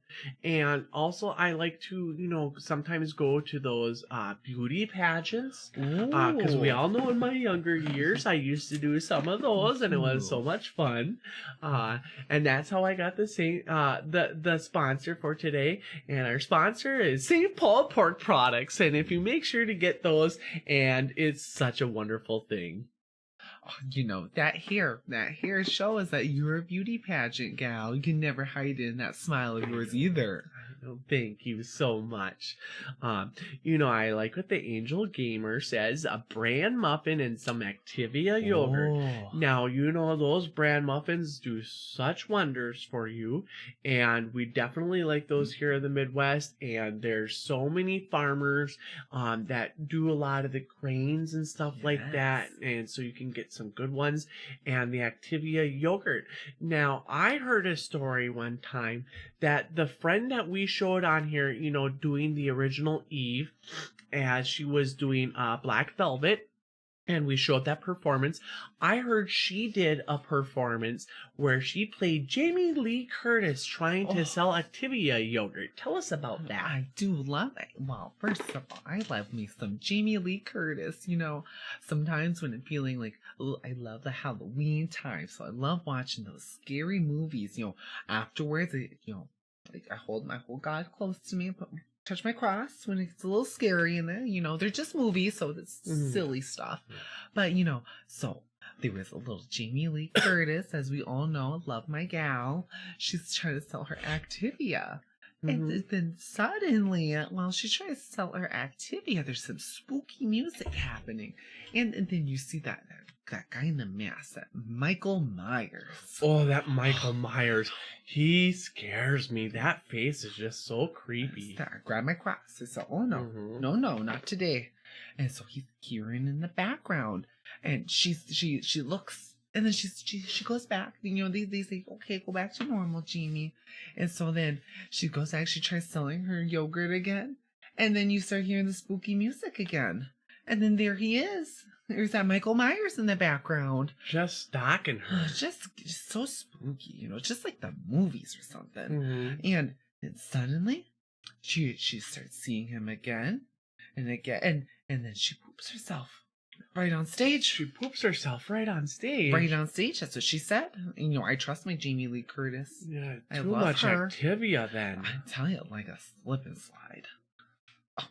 And also I like to, you know, sometimes go to those beauty pageants. Because we all know in my younger years, I used to do some of those, and it was so much fun. And that's how I got the sponsor for today. And our sponsor is St. Paul Pork Products. And if you make sure to get those, and it's such a wonderful thing. You know, that hair shows that you're a beauty pageant gal. You can never hide it in that smile of yours either. Thank you so much. You know, I like what the Angel Gamer says, a bran muffin and some Activia yogurt. Now, you know, those bran muffins do such wonders for you, and we definitely like those here in the Midwest, and there's so many farmers that do a lot of the grains and stuff like that, and so you can get some good ones, and the Activia yogurt. Now, I heard a story one time that the friend that we showed on here, you know, doing the original Eve, as she was doing Black Velvet, and we showed that performance. I heard she did a performance where she played Jamie Lee Curtis trying to sell Activia yogurt. Tell us about that. I do love it. Well, first of all, I love me some Jamie Lee Curtis. You know, sometimes when I'm feeling like, I love the Halloween time, so I love watching those scary movies. You know, afterwards, you know, like I hold God close to me and touch my cross when it's a little scary, and then, you know, they're just movies, so it's silly stuff. But, you know, so there was a little Jamie Lee Curtis, as we all know, love my gal. She's trying to sell her Activia. And then suddenly, while she's trying to sell her Activia, there's some spooky music happening. And then you see that guy in the mask, that Michael Myers. Oh, that Michael Myers. He scares me. That face is just so creepy. I grab my cross. I said, oh no, no, not today. And so he's hearing in the background. And she looks, and then she goes back. You know, they say, okay, go back to normal, Jamie. And so then she goes back, she tries selling her yogurt again. And then you start hearing the spooky music again. And then there he is. There's that Michael Myers in the background. Just stalking her. Just so spooky, you know, just like the movies or something. And then suddenly, she starts seeing him again and again. And then she poops herself right on stage. She poops herself right on stage. Right on stage. That's what she said. You know, I trust my Jamie Lee Curtis. Yeah, I too love much her. Activia then. I'm telling you, like a slip and slide.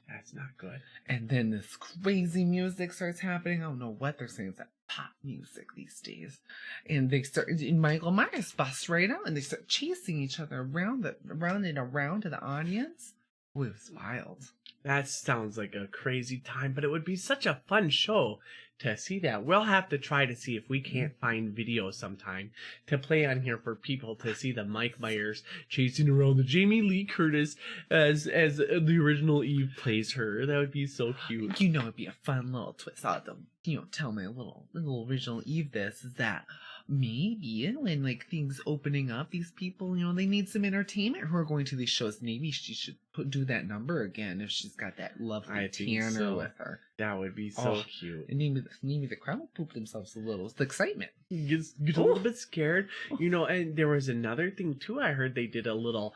That's not good. And then this crazy music starts happening. I don't know what they're saying. It's that pop music these days. And they start, Michael Myers busts right out, and they start chasing each other around to the audience. Oh, it was wild. That sounds like a crazy time, but it would be such a fun show to see that. We'll have to try to see if we can't find video sometime to play on here for people to see the Mike Myers chasing around the Jamie Lee Curtis as the original Eve plays her. That would be so cute. You know, it'd be a fun little twist. I'll have to, you know, tell my little original Eve this is that maybe when like things opening up, these people, they need some entertainment who are going to these shows. Maybe she should do that number again if she's got that lovely Tanner with her. That would be so cute. And maybe the crowd will poop themselves a little. It's the excitement. Get a little bit scared, and there was another thing too. I heard they did a little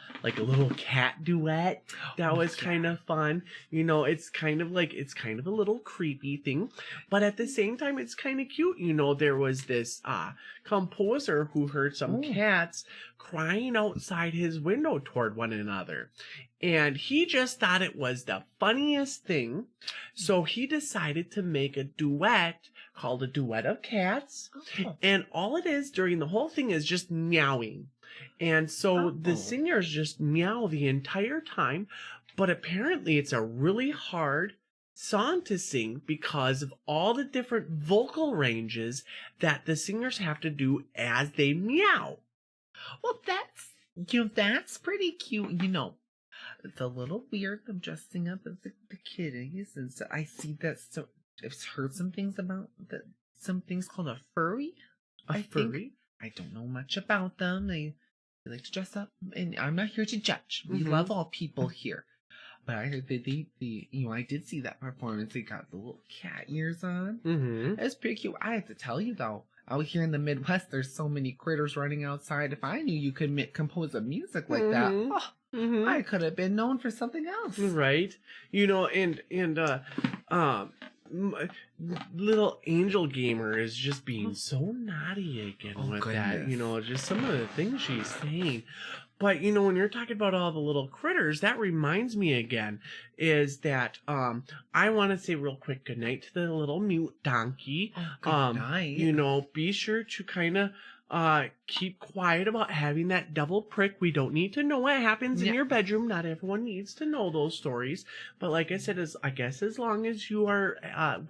cat duet that was kind of fun. It's kind of a little creepy thing, but at the same time, it's kind of cute. There was this composer who heard some cats crying outside his window toward one another. And he just thought it was the funniest thing. So he decided to make a duet called A Duet of Cats. Oh. And all it is during the whole thing is just meowing. And so the singers just meow the entire time. But apparently it's a really hard song to sing because of all the different vocal ranges that the singers have to do as they meow. Well, that's pretty cute, It's a little weird them dressing up as the kitties, and so I see that. So I've heard some things about some things called a furry. Furry? I don't know much about them. They like to dress up, and I'm not here to judge. We love all people here. But I heard that I did see that performance. They got the little cat ears on. Mm-hmm. It's pretty cute. I have to tell you though, out here in the Midwest, there's so many critters running outside. If I knew you could compose a music like that, I could have been known for something else. Right. Little Angel Gamer is just being so naughty again with that. Just some of the things she's saying. But, when you're talking about all the little critters, that reminds me again, is that I want to say real quick goodnight to the little mute donkey. Good night. Be sure to kind of keep quiet about having that double prick. We don't need to know what happens in your bedroom. Not everyone needs to know those stories. But like I said, I guess as long as you are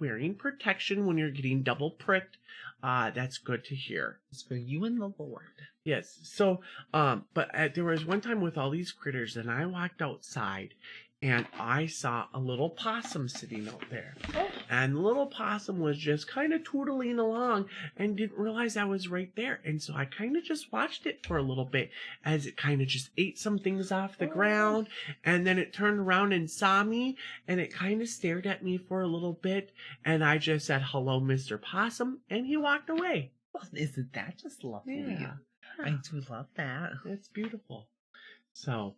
wearing protection when you're getting double pricked, that's good to hear. It's for you and the Lord. Yes. So, but there was one time with all these critters, and I walked outside, and I saw a little possum sitting out there. Oh. And the little possum was just kind of tootling along and didn't realize I was right there. And so I kind of just watched it for a little bit as it kind of just ate some things off the ground. And then it turned around and saw me, and it kind of stared at me for a little bit. And I just said, "Hello, Mr. Possum," and he walked away. Well, isn't that just lovely? Yeah. I do love that. It's beautiful. So,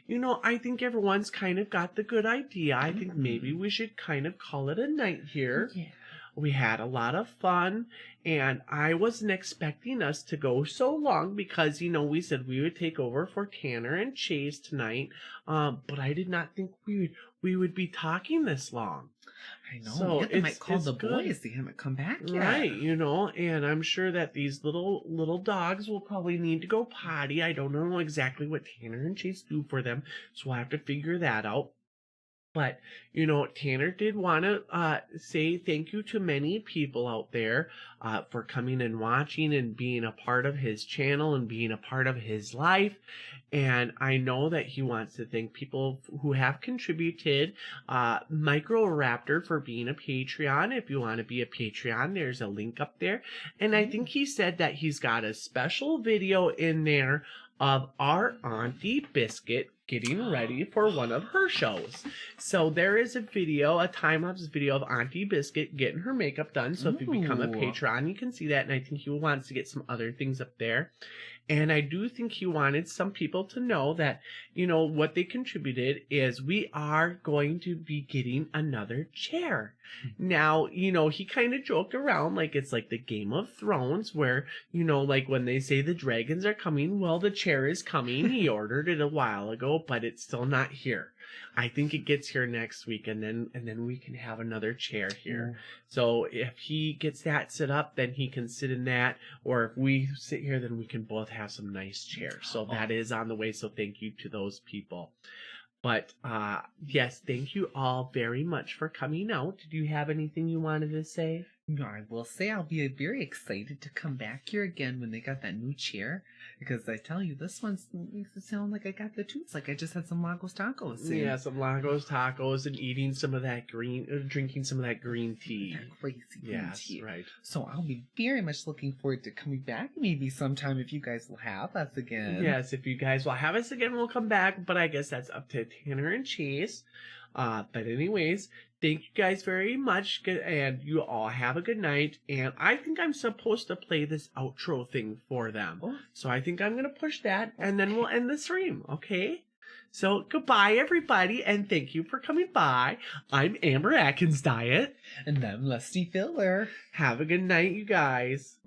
I think everyone's kind of got the good idea. I think maybe we should kind of call it a night here. Yeah. We had a lot of fun, and I wasn't expecting us to go so long because, we said we would take over for Tanner and Chayse tonight, but I did not think we would be talking this long. I know. So they might call the boys. They haven't come back yet. Right, and I'm sure that these little dogs will probably need to go potty. I don't know exactly what Tanner and Chayse do for them, so I'll have to figure that out. But, Tanner did want to say thank you to many people out there for coming and watching and being a part of his channel and being a part of his life. And I know that he wants to thank people who have contributed. Micro Raptor for being a Patreon. If you want to be a Patreon, there's a link up there. And I think he said that he's got a special video in there of our Auntie Biscuit getting ready for one of her shows. So there is a time-lapse video of Auntie Biscuit getting her makeup done. So if you become a Patreon, you can see that. And I think he wants to get some other things up there. And I do think he wanted some people to know that, what they contributed is we are going to be getting another chair. Now, he kind of joked around like it's like the Game of Thrones where, like when they say the dragons are coming, well, the chair is coming. He ordered it a while ago, but it's still not here. I think it gets here next week, and then we can have another chair here. So if he gets that set up, then he can sit in that, or if we sit here, then we can both have some nice chairs. So that is on the way. So thank you to those people. But yes, thank you all very much for coming out. Did you have anything you wanted to say? No, I will say I'll be very excited to come back here again when they got that new chair. Because I tell you, this one makes it sound like I got the toots, like I just had some Lagos tacos. Yeah, some Lagos tacos and eating some of that drinking some of that green tea. That crazy green tea. Right. So I'll be very much looking forward to coming back maybe sometime if you guys will have us again. Yes, if you guys will have us again, we'll come back. But I guess that's up to Tanner and Chayse. But anyways, thank you guys very much, and you all have a good night. And I think I'm supposed to play this outro thing for them. Oh. So I think I'm going to push that, and then we'll end the stream, okay? So goodbye, everybody, and thank you for coming by. I'm Amber Atkinsdiet. And I'm Lusty Fillher. Have a good night, you guys.